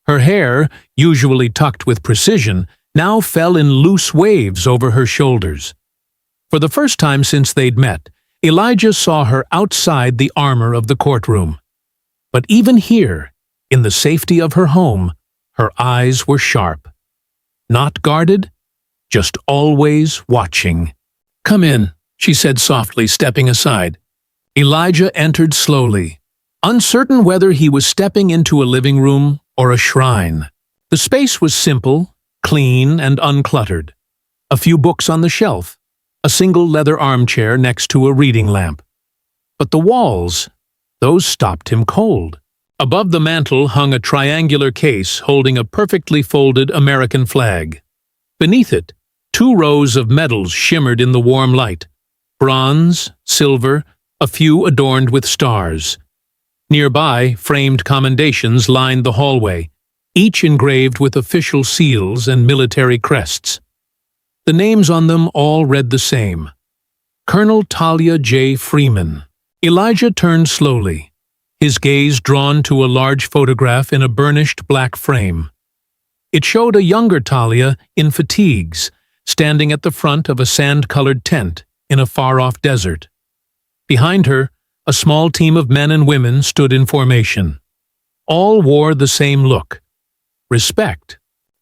Her hair, usually tucked with precision, now fell in loose waves over her shoulders. For the first time since they'd met, Elijah saw her outside the armor of the courtroom. But even here, in the safety of her home, her eyes were sharp. Not guarded, just always watching. "Come in," she said softly, stepping aside. Elijah entered slowly, uncertain whether he was stepping into a living room or a shrine. The space was simple, clean, and uncluttered. A few books on the shelf, a single leather armchair next to a reading lamp. But the walls, those stopped him cold. Above the mantel hung a triangular case holding a perfectly folded American flag. Beneath it, 2 rows of medals shimmered in the warm light. Bronze, silver, a few adorned with stars. Nearby, framed commendations lined the hallway, each engraved with official seals and military crests. The names on them all read the same: Colonel Talia J. Freeman. Elijah turned slowly, his gaze drawn to a large photograph in a burnished black frame. It showed a younger Talia in fatigues, standing at the front of a sand-colored tent in a far-off desert. Behind her, a small team of men and women stood in formation. All wore the same look: respect.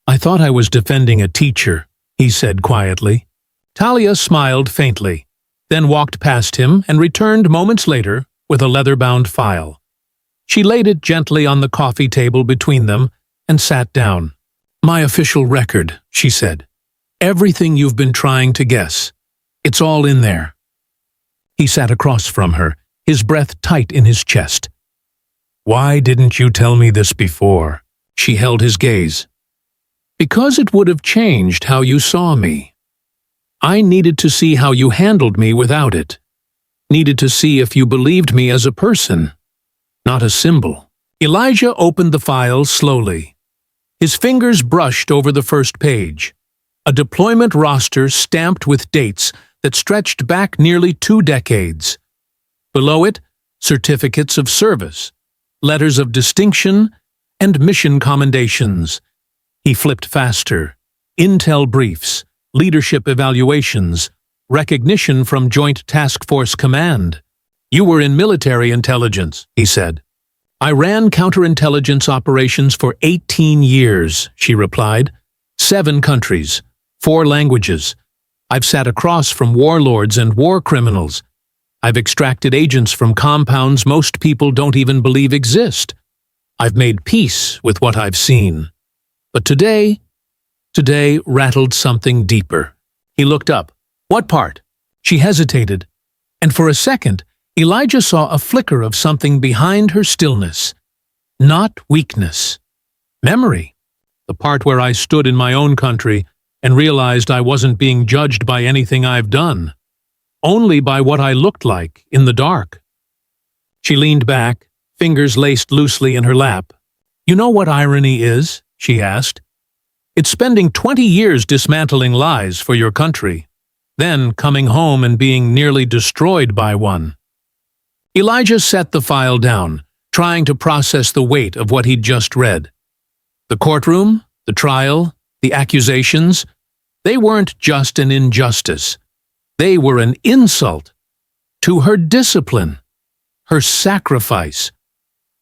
"I thought I was defending a teacher," he said quietly. Talia smiled faintly, then walked past him and returned moments later with a leather-bound file. She laid it gently on the coffee table between them and sat down. "My official record," she said. "Everything you've been trying to guess. It's all in there." He sat across from her, his breath tight in his chest. "Why didn't you tell me this before?" She held his gaze. "Because it would have changed how you saw me. I needed to see how you handled me without it. Needed to see if you believed me as a person, not a symbol." Elijah opened the file slowly. His fingers brushed over the first page. A deployment roster stamped with dates that stretched back nearly 2 decades. Below it, certificates of service, letters of distinction, and mission commendations. He flipped faster. Intel briefs, leadership evaluations, recognition from Joint Task Force Command. "You were in military intelligence," he said. "I ran counterintelligence operations for 18 years, she replied. 7 countries, 4 languages. I've sat across from warlords and war criminals. I've extracted agents from compounds most people don't even believe exist. I've made peace with what I've seen. But today rattled something deeper." He looked up. "What part?" She hesitated, and for a second, Elijah saw a flicker of something behind her stillness. Not weakness. Memory. The part where I stood in my own country and realized I wasn't being judged by anything I've done. Only by what I looked like in the dark. She leaned back, fingers laced loosely in her lap. "You know what irony is?" she asked. "It's spending 20 years dismantling lies for your country, then coming home and being nearly destroyed by one." Elijah set the file down, trying to process the weight of what he'd just read. The courtroom, the trial, the accusations, they weren't just an injustice. They were an insult to her discipline, her sacrifice,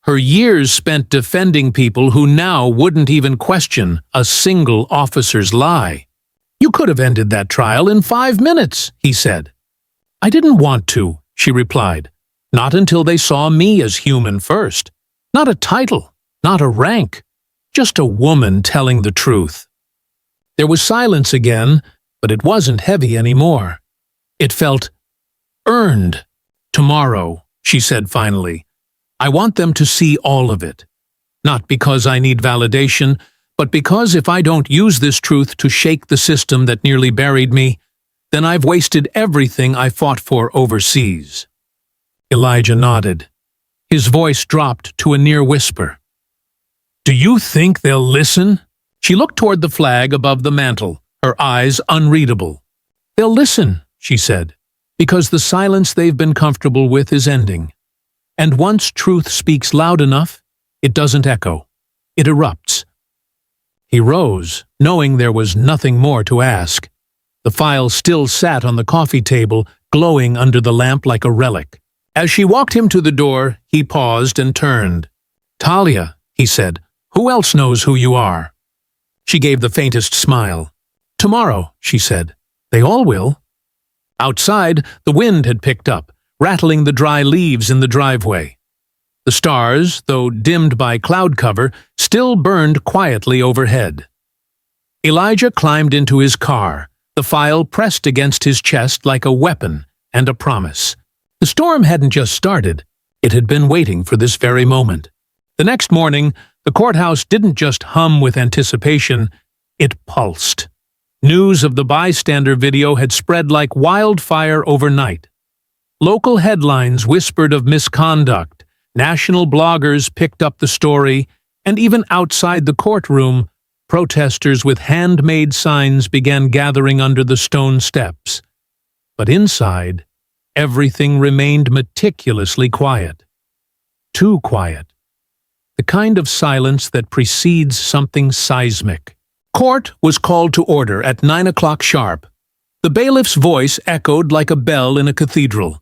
her years spent defending people who now wouldn't even question a single officer's lie. "You could have ended that trial in 5 minutes, he said. "I didn't want to," she replied. "Not until they saw me as human first. Not a title, not a rank, just a woman telling the truth." There was silence again, but it wasn't heavy anymore. It felt earned. "Tomorrow," she said finally, "I want them to see all of it. Not because I need validation, but because if I don't use this truth to shake the system that nearly buried me, then I've wasted everything I fought for overseas." Elijah nodded. His voice dropped to a near whisper. "Do you think they'll listen?" She looked toward the flag above the mantel, her eyes unreadable. "They'll listen," she said, "because the silence they've been comfortable with is ending. And once truth speaks loud enough, it doesn't echo. It erupts." He rose, knowing there was nothing more to ask. The file still sat on the coffee table, glowing under the lamp like a relic. As she walked him to the door, he paused and turned. "Talia," he said, "who else knows who you are?" She gave the faintest smile. "Tomorrow," she said. "They all will." Outside, the wind had picked up, rattling the dry leaves in the driveway. The stars, though dimmed by cloud cover, still burned quietly overhead. Elijah climbed into his car, the file pressed against his chest like a weapon and a promise. The storm hadn't just started. It had been waiting for this very moment. The next morning, the courthouse didn't just hum with anticipation, it pulsed. News of the bystander video had spread like wildfire overnight. Local headlines whispered of misconduct, national bloggers picked up the story, and even outside the courtroom, protesters with handmade signs began gathering under the stone steps. But inside, everything remained meticulously quiet. Too quiet. The kind of silence that precedes something seismic. Court was called to order at 9 o'clock sharp. The bailiff's voice echoed like a bell in a cathedral.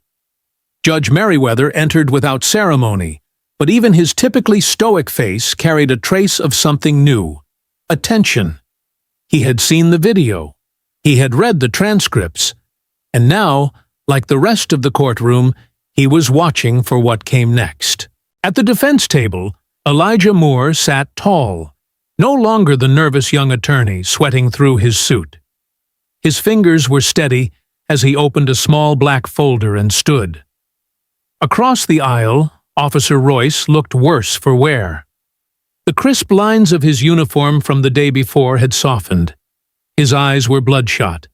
Judge Merriweather entered without ceremony, but even his typically stoic face carried a trace of something new. Attention. He had seen the video. He had read the transcripts. And now, like the rest of the courtroom, he was watching for what came next. At the defense table, Elijah Moore sat tall, no longer the nervous young attorney sweating through his suit. His fingers were steady as he opened a small black folder and stood. Across the aisle, Officer Royce looked worse for wear. The crisp lines of his uniform from the day before had softened. His eyes were bloodshot.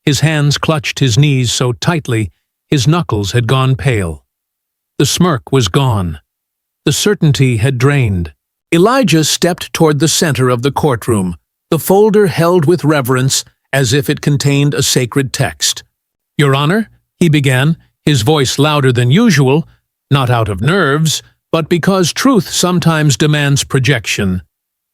His hands clutched his knees so tightly his knuckles had gone pale. The smirk was gone. The certainty had drained. Elijah stepped toward the center of the courtroom, the folder held with reverence as if it contained a sacred text. "Your Honor," he began, his voice louder than usual, not out of nerves, but because truth sometimes demands projection.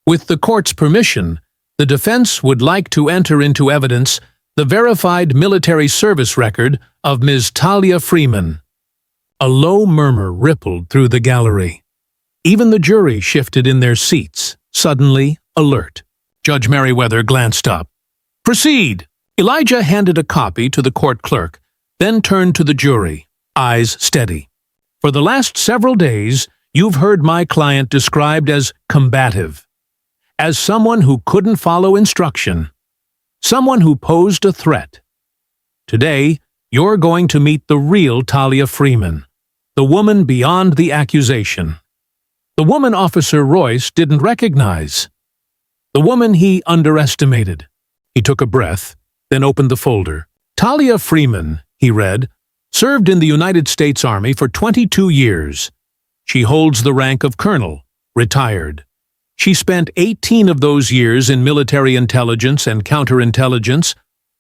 "With the court's permission, the defense would like to enter into evidence the verified military service record of Ms. Talia Freeman." A low murmur rippled through the gallery. Even the jury shifted in their seats, suddenly alert. Judge Merriweather glanced up. "Proceed." Elijah handed a copy to the court clerk, then turned to the jury, eyes steady. "For the last several days, you've heard my client described as combative, as someone who couldn't follow instruction, someone who posed a threat. Today, you're going to meet the real Talia Freeman, the woman beyond the accusation. The woman Officer Royce didn't recognize. The woman he underestimated." He took a breath, then opened the folder. "Talia Freeman," he read, "served in the United States Army for 22 years. She holds the rank of colonel, retired. She spent 18 of those years in military intelligence and counterintelligence,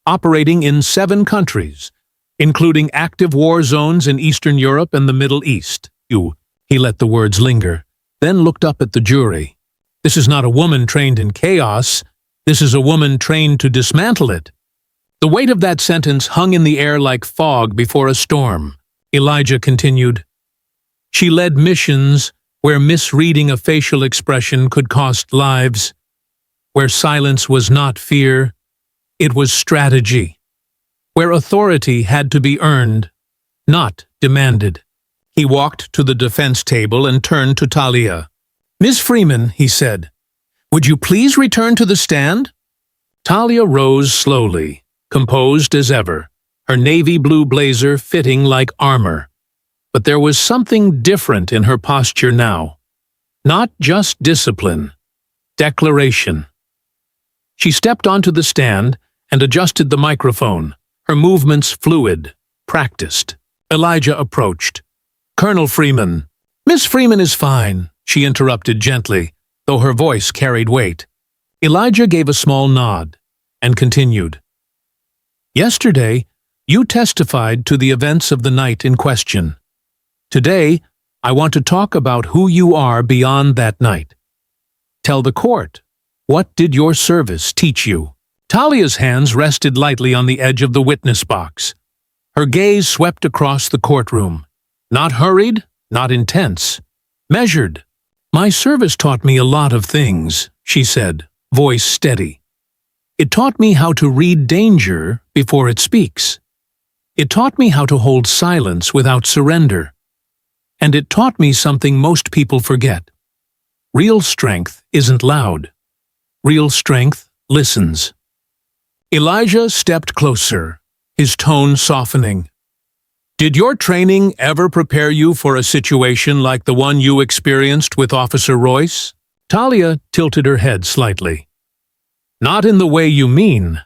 operating in 7 countries, including active war zones in Eastern Europe and the Middle East." He let the words linger, then looked up at the jury. "This is not a woman trained in chaos. This is a woman trained to dismantle it." The weight of that sentence hung in the air like fog before a storm. Elijah continued, "She led missions where misreading a facial expression could cost lives, where silence was not fear, it was strategy, where authority had to be earned, not demanded." He walked to the defense table and turned to Talia. "Miss Freeman," he said, "would you please return to the stand?" Talia rose slowly, composed as ever, her navy blue blazer fitting like armor. But there was something different in her posture now. Not just discipline, declaration. She stepped onto the stand and adjusted the microphone, her movements fluid, practiced. Elijah approached. "Colonel Freeman." "Miss Freeman is fine," she interrupted gently, though her voice carried weight. Elijah gave a small nod and continued. "Yesterday, you testified to the events of the night in question. Today, I want to talk about who you are beyond that night. Tell the court, what did your service teach you?" Talia's hands rested lightly on the edge of the witness box. Her gaze swept across the courtroom. Not hurried, not intense. Measured. "My service taught me a lot of things," she said, voice steady. "It taught me how to read danger before it speaks. It taught me how to hold silence without surrender. And it taught me something most people forget. Real strength isn't loud. Real strength listens." Elijah stepped closer, his tone softening. Did your training ever prepare you for a situation like the one you experienced with Officer Royce? Talia tilted her head slightly. Not in the way you mean.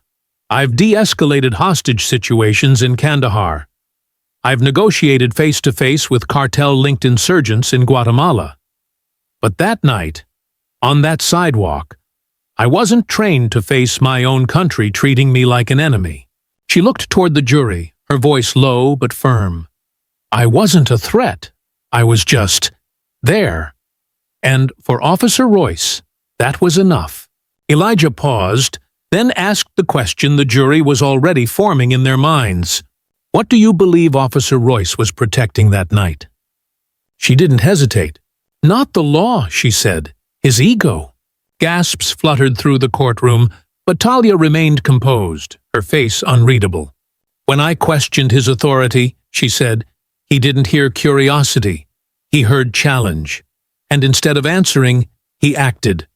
I've de-escalated hostage situations in Kandahar. I've negotiated face-to-face with cartel-linked insurgents in Guatemala. But that night, on that sidewalk, I wasn't trained to face my own country treating me like an enemy. She looked toward the jury, her voice low but firm. I wasn't a threat. I was just there. And for Officer Royce, that was enough. Elijah paused, then asked the question the jury was already forming in their minds. What do you believe Officer Royce was protecting that night? She didn't hesitate. Not the law, she said. His ego. Gasps fluttered through the courtroom, but Talia remained composed, her face unreadable. When I questioned his authority, she said, he didn't hear curiosity. He heard challenge. And instead of answering, he acted.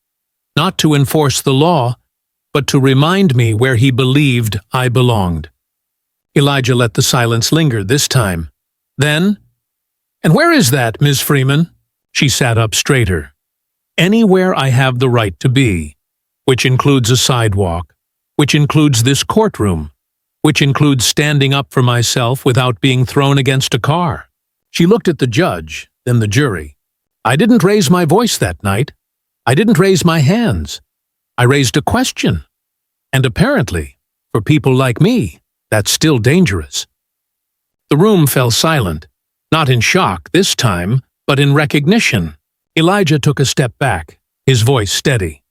Not to enforce the law, but to remind me where he believed I belonged. Elijah let the silence linger this time. Then, and where is that, Ms. Freeman? She sat up straighter. Anywhere I have the right to be, which includes a sidewalk, which includes this courtroom, which includes standing up for myself without being thrown against a car. She looked at the judge, then the jury. I didn't raise my voice that night. I didn't raise my hands. I raised a question. And apparently, for people like me, that's still dangerous. The room fell silent, not in shock this time, but in recognition. Elijah took a step back, his voice steady.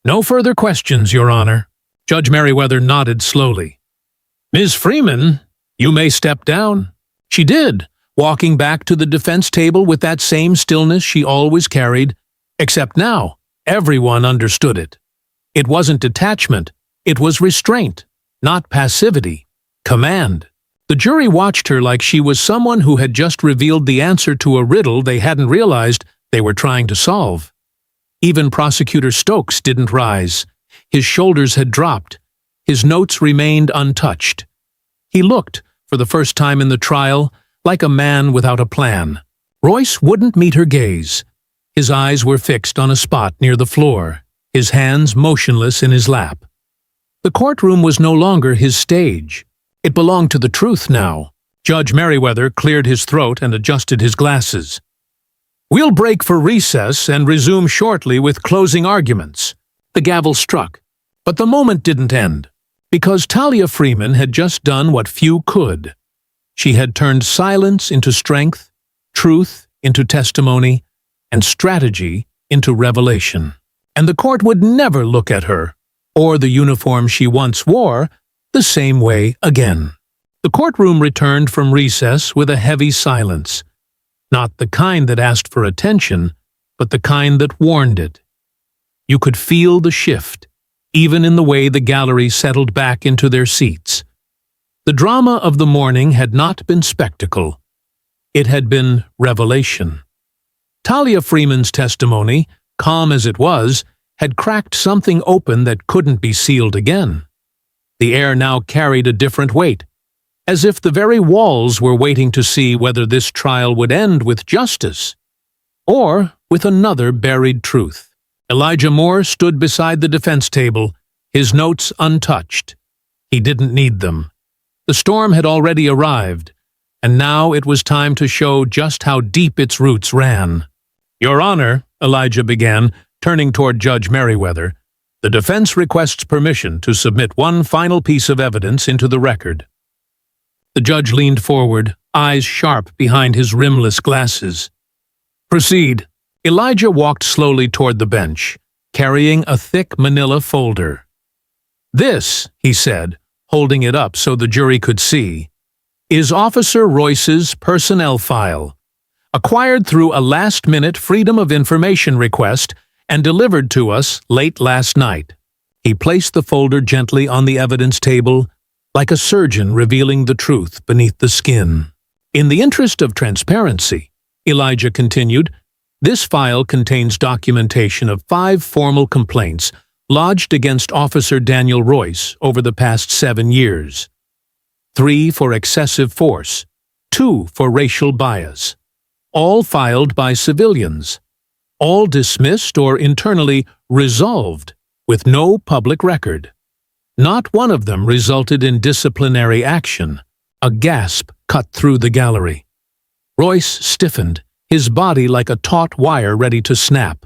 No further questions, Your Honor. Judge Merriweather nodded slowly. Ms. Freeman, you may step down. She did, walking back to the defense table with that same stillness she always carried, except now everyone understood it. It wasn't detachment, it was restraint. Not passivity, command. The jury watched her like she was someone who had just revealed the answer to a riddle they hadn't realized they were trying to solve. Even Prosecutor Stokes didn't rise. His shoulders had dropped. His notes remained untouched. He looked, for the first time in the trial, like a man without a plan. Royce wouldn't meet her gaze. His eyes were fixed on a spot near the floor, his hands motionless in his lap. The courtroom was no longer his stage. It belonged to the truth now. Judge Merriweather cleared his throat and adjusted his glasses. We'll break for recess and resume shortly with closing arguments. The gavel struck. But the moment didn't end, because Talia Freeman had just done what few could. She had turned silence into strength, truth into testimony, and strategy into revelation. And the court would never look at her, or the uniform she once wore, the same way again. The courtroom returned from recess with a heavy silence, not the kind that asked for attention, but the kind that warned it. You could feel the shift, even in the way the gallery settled back into their seats. The drama of the morning had not been spectacle. It had been revelation. Talia Freeman's testimony, calm as it was, had cracked something open that couldn't be sealed again. The air now carried a different weight, as if the very walls were waiting to see whether this trial would end with justice, or with another buried truth. Elijah Moore stood beside the defense table, his notes untouched. He didn't need them. The storm had already arrived, and now it was time to show just how deep its roots ran. Your Honor, Elijah began, turning toward Judge Merriweather, the defense requests permission to submit one final piece of evidence into the record. The judge leaned forward, eyes sharp behind his rimless glasses. Proceed. Elijah walked slowly toward the bench, carrying a thick manila folder. This, he said, holding it up so the jury could see, is Officer Royce's personnel file, acquired through a last-minute Freedom of Information request and delivered to us late last night. He placed the folder gently on the evidence table, like a surgeon revealing the truth beneath the skin. In the interest of transparency, Elijah continued, this file contains documentation of 5 formal complaints lodged against Officer Daniel Royce over the past 7 years. 3 for excessive force, 2 for racial bias. All filed by civilians. All dismissed or internally resolved with no public record. Not one of them resulted in disciplinary action. A gasp cut through the gallery. Royce stiffened, his body like a taut wire ready to snap.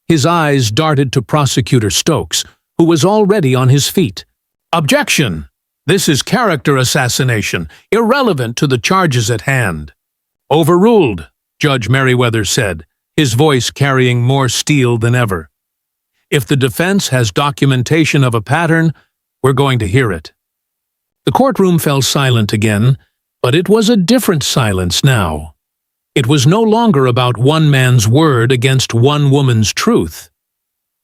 His eyes darted to Prosecutor Stokes, who was already on his feet. "Objection! This is character assassination, irrelevant to the charges at hand." "Overruled," Judge Merriweather said, his voice carrying more steel than ever. "If the defense has documentation of a pattern, we're going to hear it." The courtroom fell silent again, but it was a different silence now. It was no longer about one man's word against one woman's truth.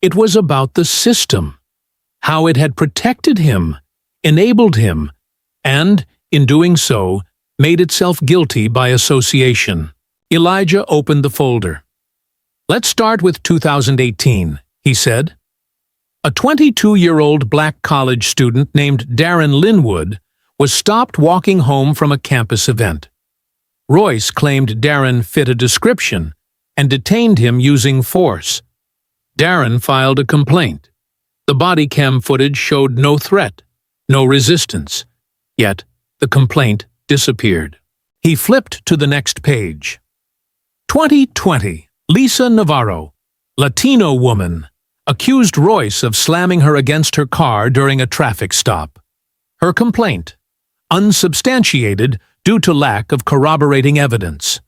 It was about the system, how it had protected him, enabled him, and, in doing so, made itself guilty by association. Elijah opened the folder. "Let's start with 2018, he said. A 22-year-old black college student named Darren Linwood was stopped walking home from a campus event. Royce claimed Darren fit a description and detained him using force. Darren filed a complaint. The body cam footage showed no threat, no resistance. Yet, the complaint disappeared. He flipped to the next page. 2020, Lisa Navarro, Latino woman, accused Royce of slamming her against her car during a traffic stop. Her complaint, unsubstantiated due to lack of corroborating evidence.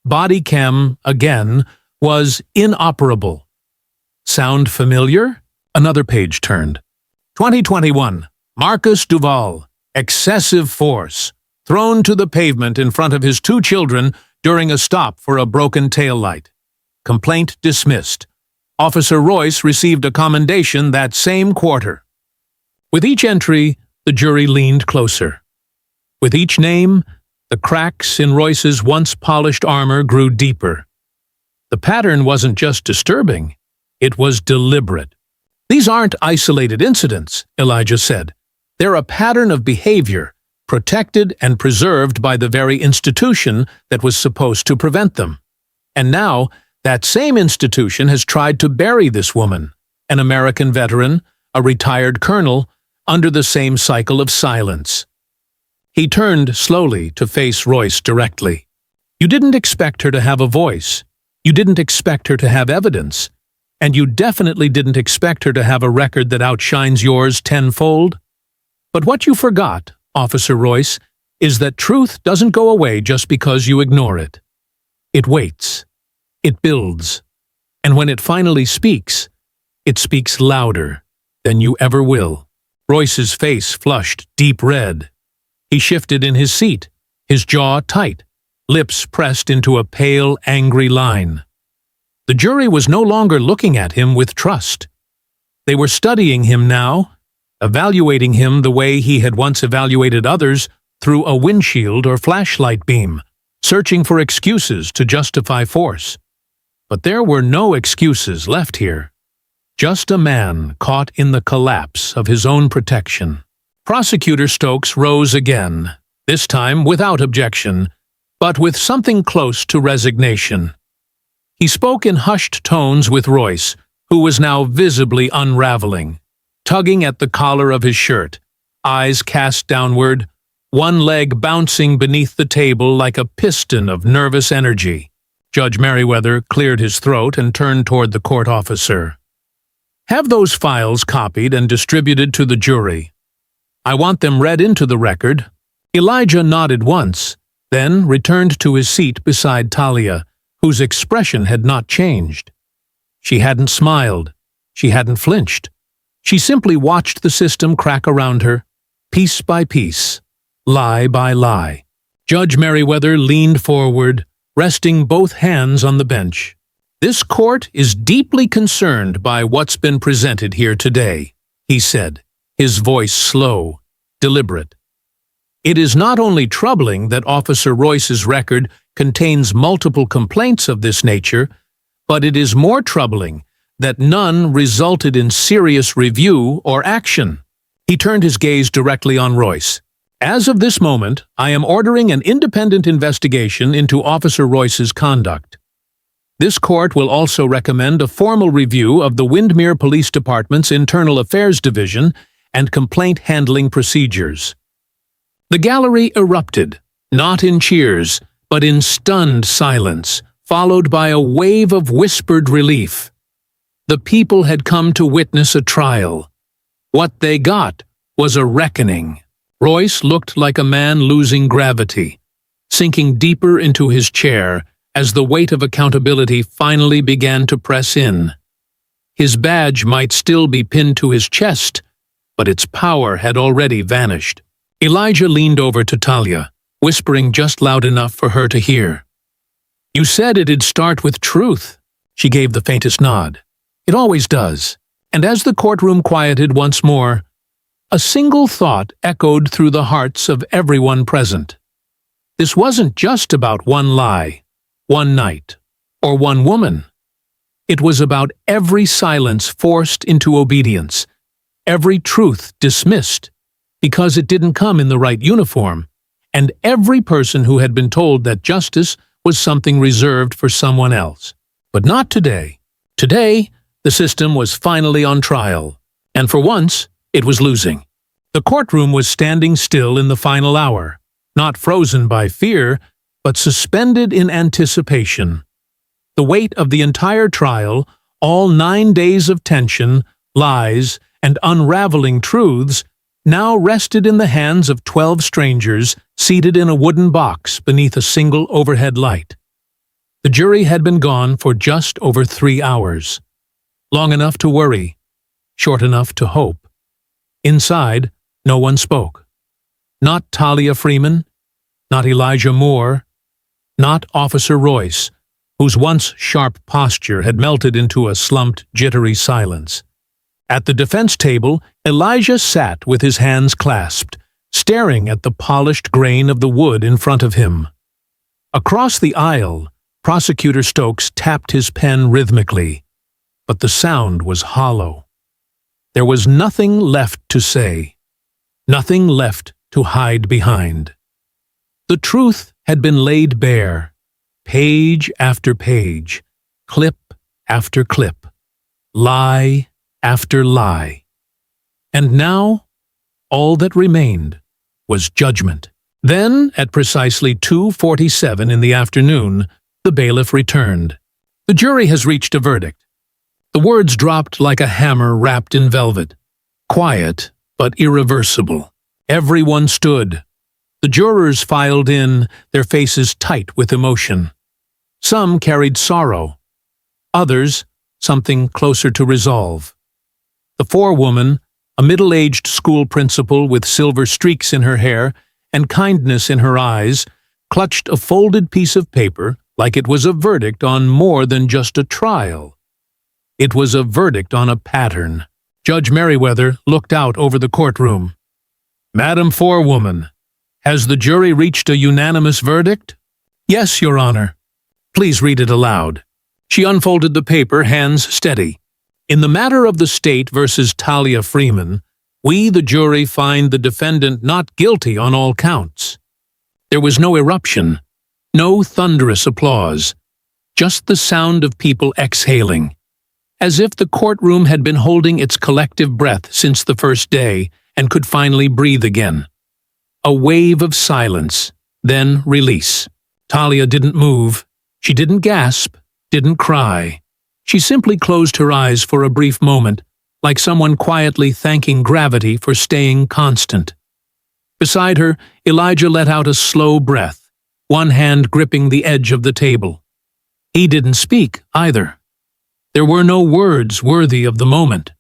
Body cam, again, was inoperable. Sound familiar? Another page turned. 2021, Marcus Duval, excessive force, thrown to the pavement in front of his 2 children during a stop for a broken taillight. Complaint dismissed. Officer Royce received a commendation that same quarter. With each entry, the jury leaned closer. With each name, the cracks in Royce's once polished armor grew deeper. The pattern wasn't just disturbing, it was deliberate. "These aren't isolated incidents," Elijah said. "They're a pattern of behavior, protected and preserved by the very institution that was supposed to prevent them. And now, that same institution has tried to bury this woman, an American veteran, a retired colonel, under the same cycle of silence." He turned slowly to face Royce directly. "You didn't expect her to have a voice. You didn't expect her to have evidence. And you definitely didn't expect her to have a record that outshines yours tenfold. But what you forgot, Officer Royce, is that truth doesn't go away just because you ignore it. It waits. It builds. And when it finally speaks, it speaks louder than you ever will." Royce's face flushed deep red. He shifted in his seat, his jaw tight, lips pressed into a pale, angry line. The jury was no longer looking at him with trust. They were studying him now, evaluating him the way he had once evaluated others, through a windshield or flashlight beam, searching for excuses to justify force. But there were no excuses left here. Just a man caught in the collapse of his own protection. Prosecutor Stokes rose again, this time without objection, but with something close to resignation. He spoke in hushed tones with Royce, who was now visibly unraveling, tugging at the collar of his shirt, eyes cast downward, one leg bouncing beneath the table like a piston of nervous energy. Judge Merriweather cleared his throat and turned toward the court officer. "Have those files copied and distributed to the jury. I want them read into the record." Elijah nodded once, then returned to his seat beside Talia, whose expression had not changed. She hadn't smiled. She hadn't flinched. She simply watched the system crack around her, piece by piece, lie by lie. Judge Merriweather leaned forward, resting both hands on the bench. "This court is deeply concerned by what's been presented here today," he said, his voice slow, deliberate. "It is not only troubling that Officer Royce's record contains multiple complaints of this nature, but it is more troubling that none resulted in serious review or action. He turned his gaze directly on Royce. As of this moment, I am ordering an independent investigation into Officer Royce's conduct. This court will also recommend a formal review of the Windermere Police Department's Internal Affairs Division and complaint handling procedures. The gallery erupted, not in cheers, but in stunned silence, followed by a wave of whispered relief. The people had come to witness a trial. What they got was a reckoning. Royce looked like a man losing gravity, sinking deeper into his chair as the weight of accountability finally began to press in. His badge might still be pinned to his chest, but its power had already vanished. Elijah leaned over to Talia, whispering just loud enough for her to hear. "You said it'd start with truth." She gave the faintest nod. "It always does." And as the courtroom quieted once more, a single thought echoed through the hearts of everyone present. This wasn't just about one lie, one night, or one woman. It was about every silence forced into obedience, every truth dismissed because it didn't come in the right uniform, and every person who had been told that justice was something reserved for someone else. But not today. Today, the system was finally on trial, and for once, it was losing. The courtroom was standing still in the final hour, not frozen by fear, but suspended in anticipation. The weight of the entire trial, all 9 days of tension, lies, and unraveling truths, now rested in the hands of 12 strangers seated in a wooden box beneath a single overhead light. The jury had been gone for just over 3 hours. Long enough to worry, short enough to hope. Inside, no one spoke. Not Talia Freeman, not Elijah Moore, not Officer Royce, whose once sharp posture had melted into a slumped, jittery silence. At the defense table, Elijah sat with his hands clasped, staring at the polished grain of the wood in front of him. Across the aisle, Prosecutor Stokes tapped his pen rhythmically, but the sound was hollow. There was nothing left to say, nothing left to hide behind. The truth had been laid bare, page after page, clip after clip, lie after lie. And now, all that remained was judgment. Then, at precisely 2:47 in the afternoon, the bailiff returned. "The jury has reached a verdict." The words dropped like a hammer wrapped in velvet. Quiet, but irreversible. Everyone stood. The jurors filed in, their faces tight with emotion. Some carried sorrow. Others, something closer to resolve. The forewoman, a middle-aged school principal with silver streaks in her hair and kindness in her eyes, clutched a folded piece of paper like it was a verdict on more than just a trial. It was a verdict on a pattern. Judge Merriweather looked out over the courtroom. "Madam Forewoman, has the jury reached a unanimous verdict?" "Yes, Your Honor." "Please read it aloud." She unfolded the paper, hands steady. "In the matter of the state versus Talia Freeman, we, the jury, find the defendant not guilty on all counts." There was no eruption, no thunderous applause, just the sound of people exhaling, as if the courtroom had been holding its collective breath since the first day and could finally breathe again. A wave of silence, then release. Talia didn't move. She didn't gasp, didn't cry. She simply closed her eyes for a brief moment, like someone quietly thanking gravity for staying constant. Beside her, Elijah let out a slow breath, one hand gripping the edge of the table. He didn't speak, either. There were no words worthy of the moment.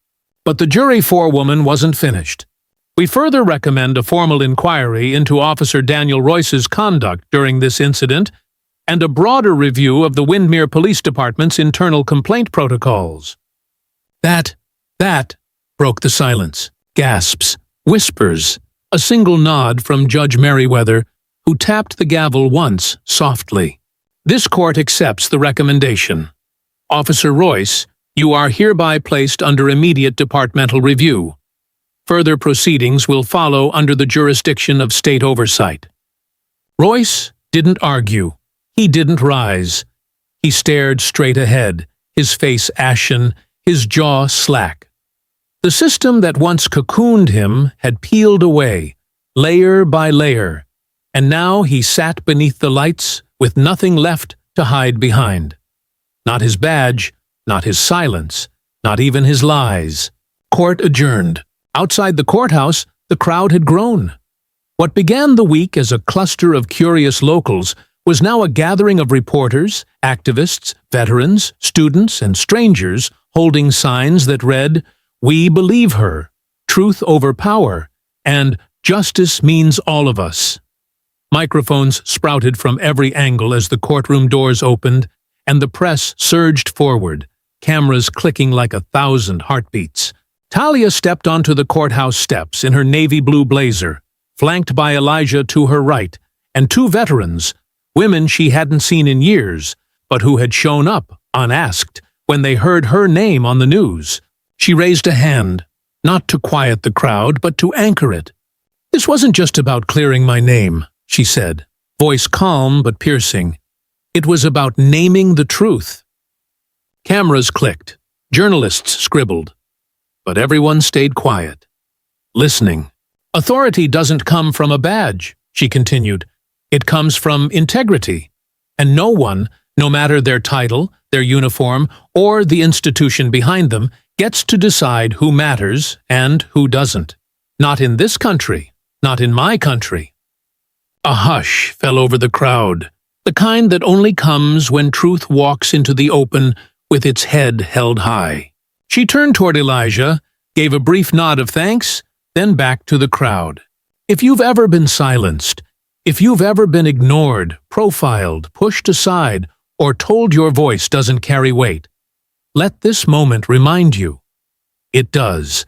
But the jury forewoman wasn't finished. "We further recommend a formal inquiry into Officer Daniel Royce's conduct during this incident and a broader review of the Windermere Police Department's internal complaint protocols." That, broke the silence. Gasps, whispers, a single nod from Judge Merriweather, who tapped the gavel once, softly. "This court accepts the recommendation. Officer Royce, You are hereby placed under immediate departmental review. Further proceedings will follow under the jurisdiction of state oversight." Royce didn't argue. He didn't rise. He stared straight ahead, his face ashen, his jaw slack. The system that once cocooned him had peeled away, layer by layer, and now he sat beneath the lights with nothing left to hide behind. Not his badge, not his silence, not even his lies. Court adjourned. Outside the courthouse, the crowd had grown. What began the week as a cluster of curious locals was now a gathering of reporters, activists, veterans, students, and strangers holding signs that read, "We believe her," "Truth over power," and "Justice means all of us." Microphones sprouted from every angle as the courtroom doors opened, and the press surged forward, cameras clicking like 1,000 heartbeats. Talia stepped onto the courthouse steps in her navy blue blazer, flanked by Elijah to her right, and two veterans, women she hadn't seen in years, but who had shown up, unasked, when they heard her name on the news. She raised a hand, not to quiet the crowd, but to anchor it. "This wasn't just about clearing my name," she said, voice calm but piercing. "It was about naming the truth." Cameras clicked, journalists scribbled, but everyone stayed quiet, listening. "Authority doesn't come from a badge," she continued. "It comes from integrity, and no one, no matter their title, their uniform, or the institution behind them, gets to decide who matters and who doesn't. Not in this country, not in my country." A hush fell over the crowd, the kind that only comes when truth walks into the open with its head held high. She turned toward Elijah, gave a brief nod of thanks, then back to the crowd. "If you've ever been silenced, if you've ever been ignored, profiled, pushed aside, or told your voice doesn't carry weight, let this moment remind you. It does.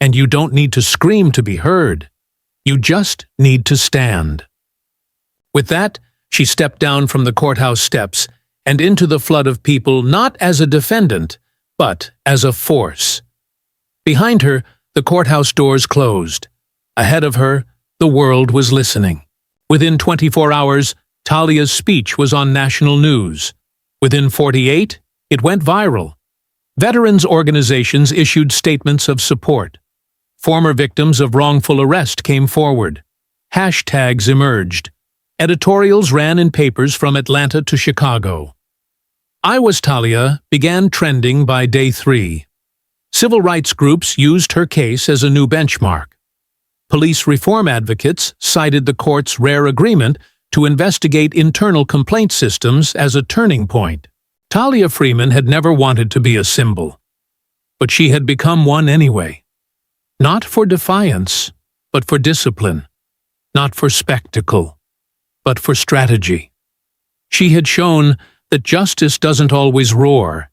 And you don't need to scream to be heard. You just need to stand." With that, she stepped down from the courthouse steps and into the flood of people, not as a defendant, but as a force. Behind her, the courthouse doors closed. Ahead of her, the world was listening. Within 24 hours, Talia's speech was on national news. Within 48, it went viral. Veterans organizations issued statements of support. Former victims of wrongful arrest came forward. Hashtags emerged. Editorials ran in papers from Atlanta to Chicago. "I Was Talia" began trending by day 3. Civil rights groups used her case as a new benchmark. Police reform advocates cited the court's rare agreement to investigate internal complaint systems as a turning point. Talia Freeman had never wanted to be a symbol, but she had become one anyway. Not for defiance, but for discipline. Not for spectacle, but for strategy. She had shown that justice doesn't always roar.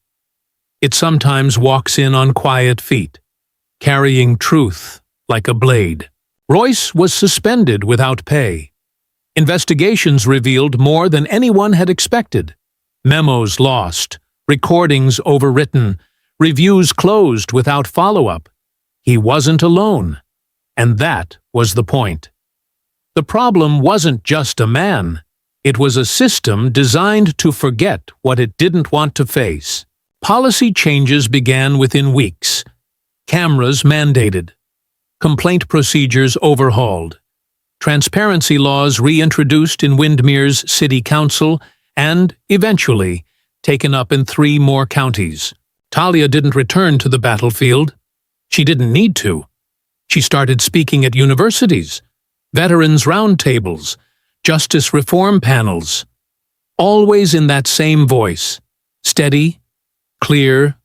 It sometimes walks in on quiet feet, carrying truth like a blade. Royce was suspended without pay. Investigations revealed more than anyone had expected. Memos lost, recordings overwritten, reviews closed without follow-up. He wasn't alone, and that was the point. The problem wasn't just a man. It was a system designed to forget what it didn't want to face. Policy changes began within weeks. Cameras mandated. Complaint procedures overhauled. Transparency laws reintroduced in Windermere's city council and, eventually, taken up in 3 more counties. Talia didn't return to the battlefield. She didn't need to. She started speaking at universities, veterans' roundtables, justice reform panels, always in that same voice, steady, clear,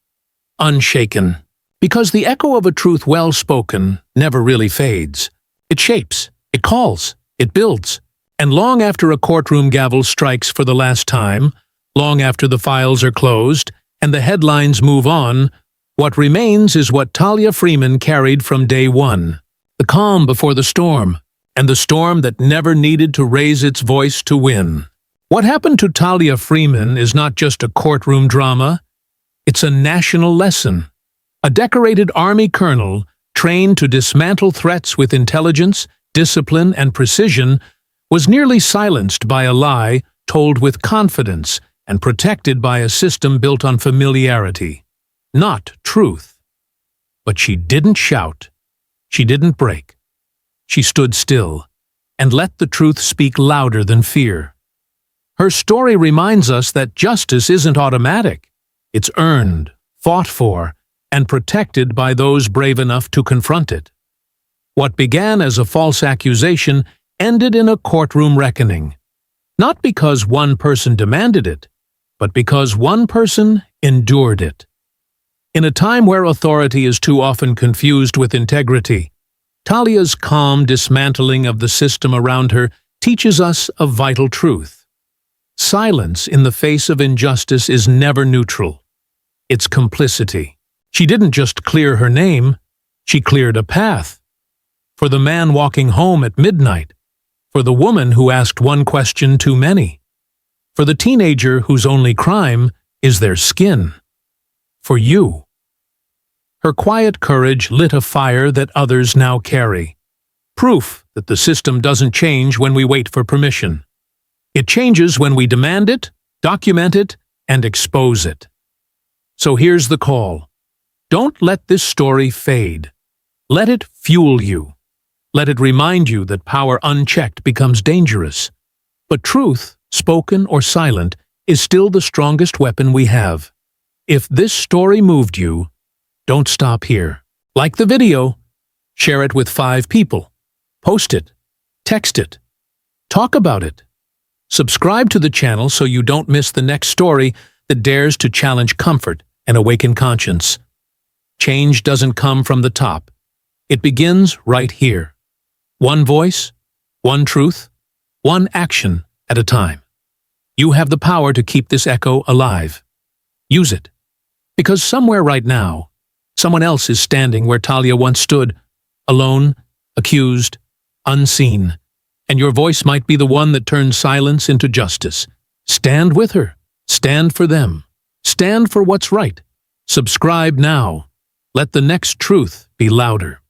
unshaken. Because the echo of a truth well spoken never really fades. It shapes, it calls, it builds. And long after a courtroom gavel strikes for the last time, long after the files are closed and the headlines move on, what remains is what Talia Freeman carried from day 1. The calm before the storm, and the storm that never needed to raise its voice to win. What happened to Talia Freeman is not just a courtroom drama. It's a national lesson. A decorated Army colonel, trained to dismantle threats with intelligence, discipline, and precision, was nearly silenced by a lie told with confidence and protected by a system built on familiarity, not truth. But she didn't shout. She didn't break. She stood still and let the truth speak louder than fear. Her story reminds us that justice isn't automatic. It's earned, fought for, and protected by those brave enough to confront it. What began as a false accusation ended in a courtroom reckoning, not because one person demanded it, but because one person endured it. In a time where authority is too often confused with integrity, Talia's calm dismantling of the system around her teaches us a vital truth. Silence in the face of injustice is never neutral. It's complicity. She didn't just clear her name, she cleared a path. For the man walking home at midnight, for the woman who asked one question too many, for the teenager whose only crime is their skin, for you. Her quiet courage lit a fire that others now carry. Proof that the system doesn't change when we wait for permission. It changes when we demand it, document it, and expose it. So here's the call. Don't let this story fade. Let it fuel you. Let it remind you that power unchecked becomes dangerous. But truth, spoken or silent, is still the strongest weapon we have. If this story moved you, don't stop here. Like the video, share it with 5 people, post it, text it, talk about it. Subscribe to the channel so you don't miss the next story that dares to challenge comfort and awaken conscience. Change doesn't come from the top. It begins right here. One voice, one truth, one action at a time. You have the power to keep this echo alive. Use it. Because somewhere right now, someone else is standing where Talia once stood, alone, accused, unseen, and your voice might be the one that turns silence into justice. Stand with her. Stand for them. Stand for what's right. Subscribe now. Let the next truth be louder.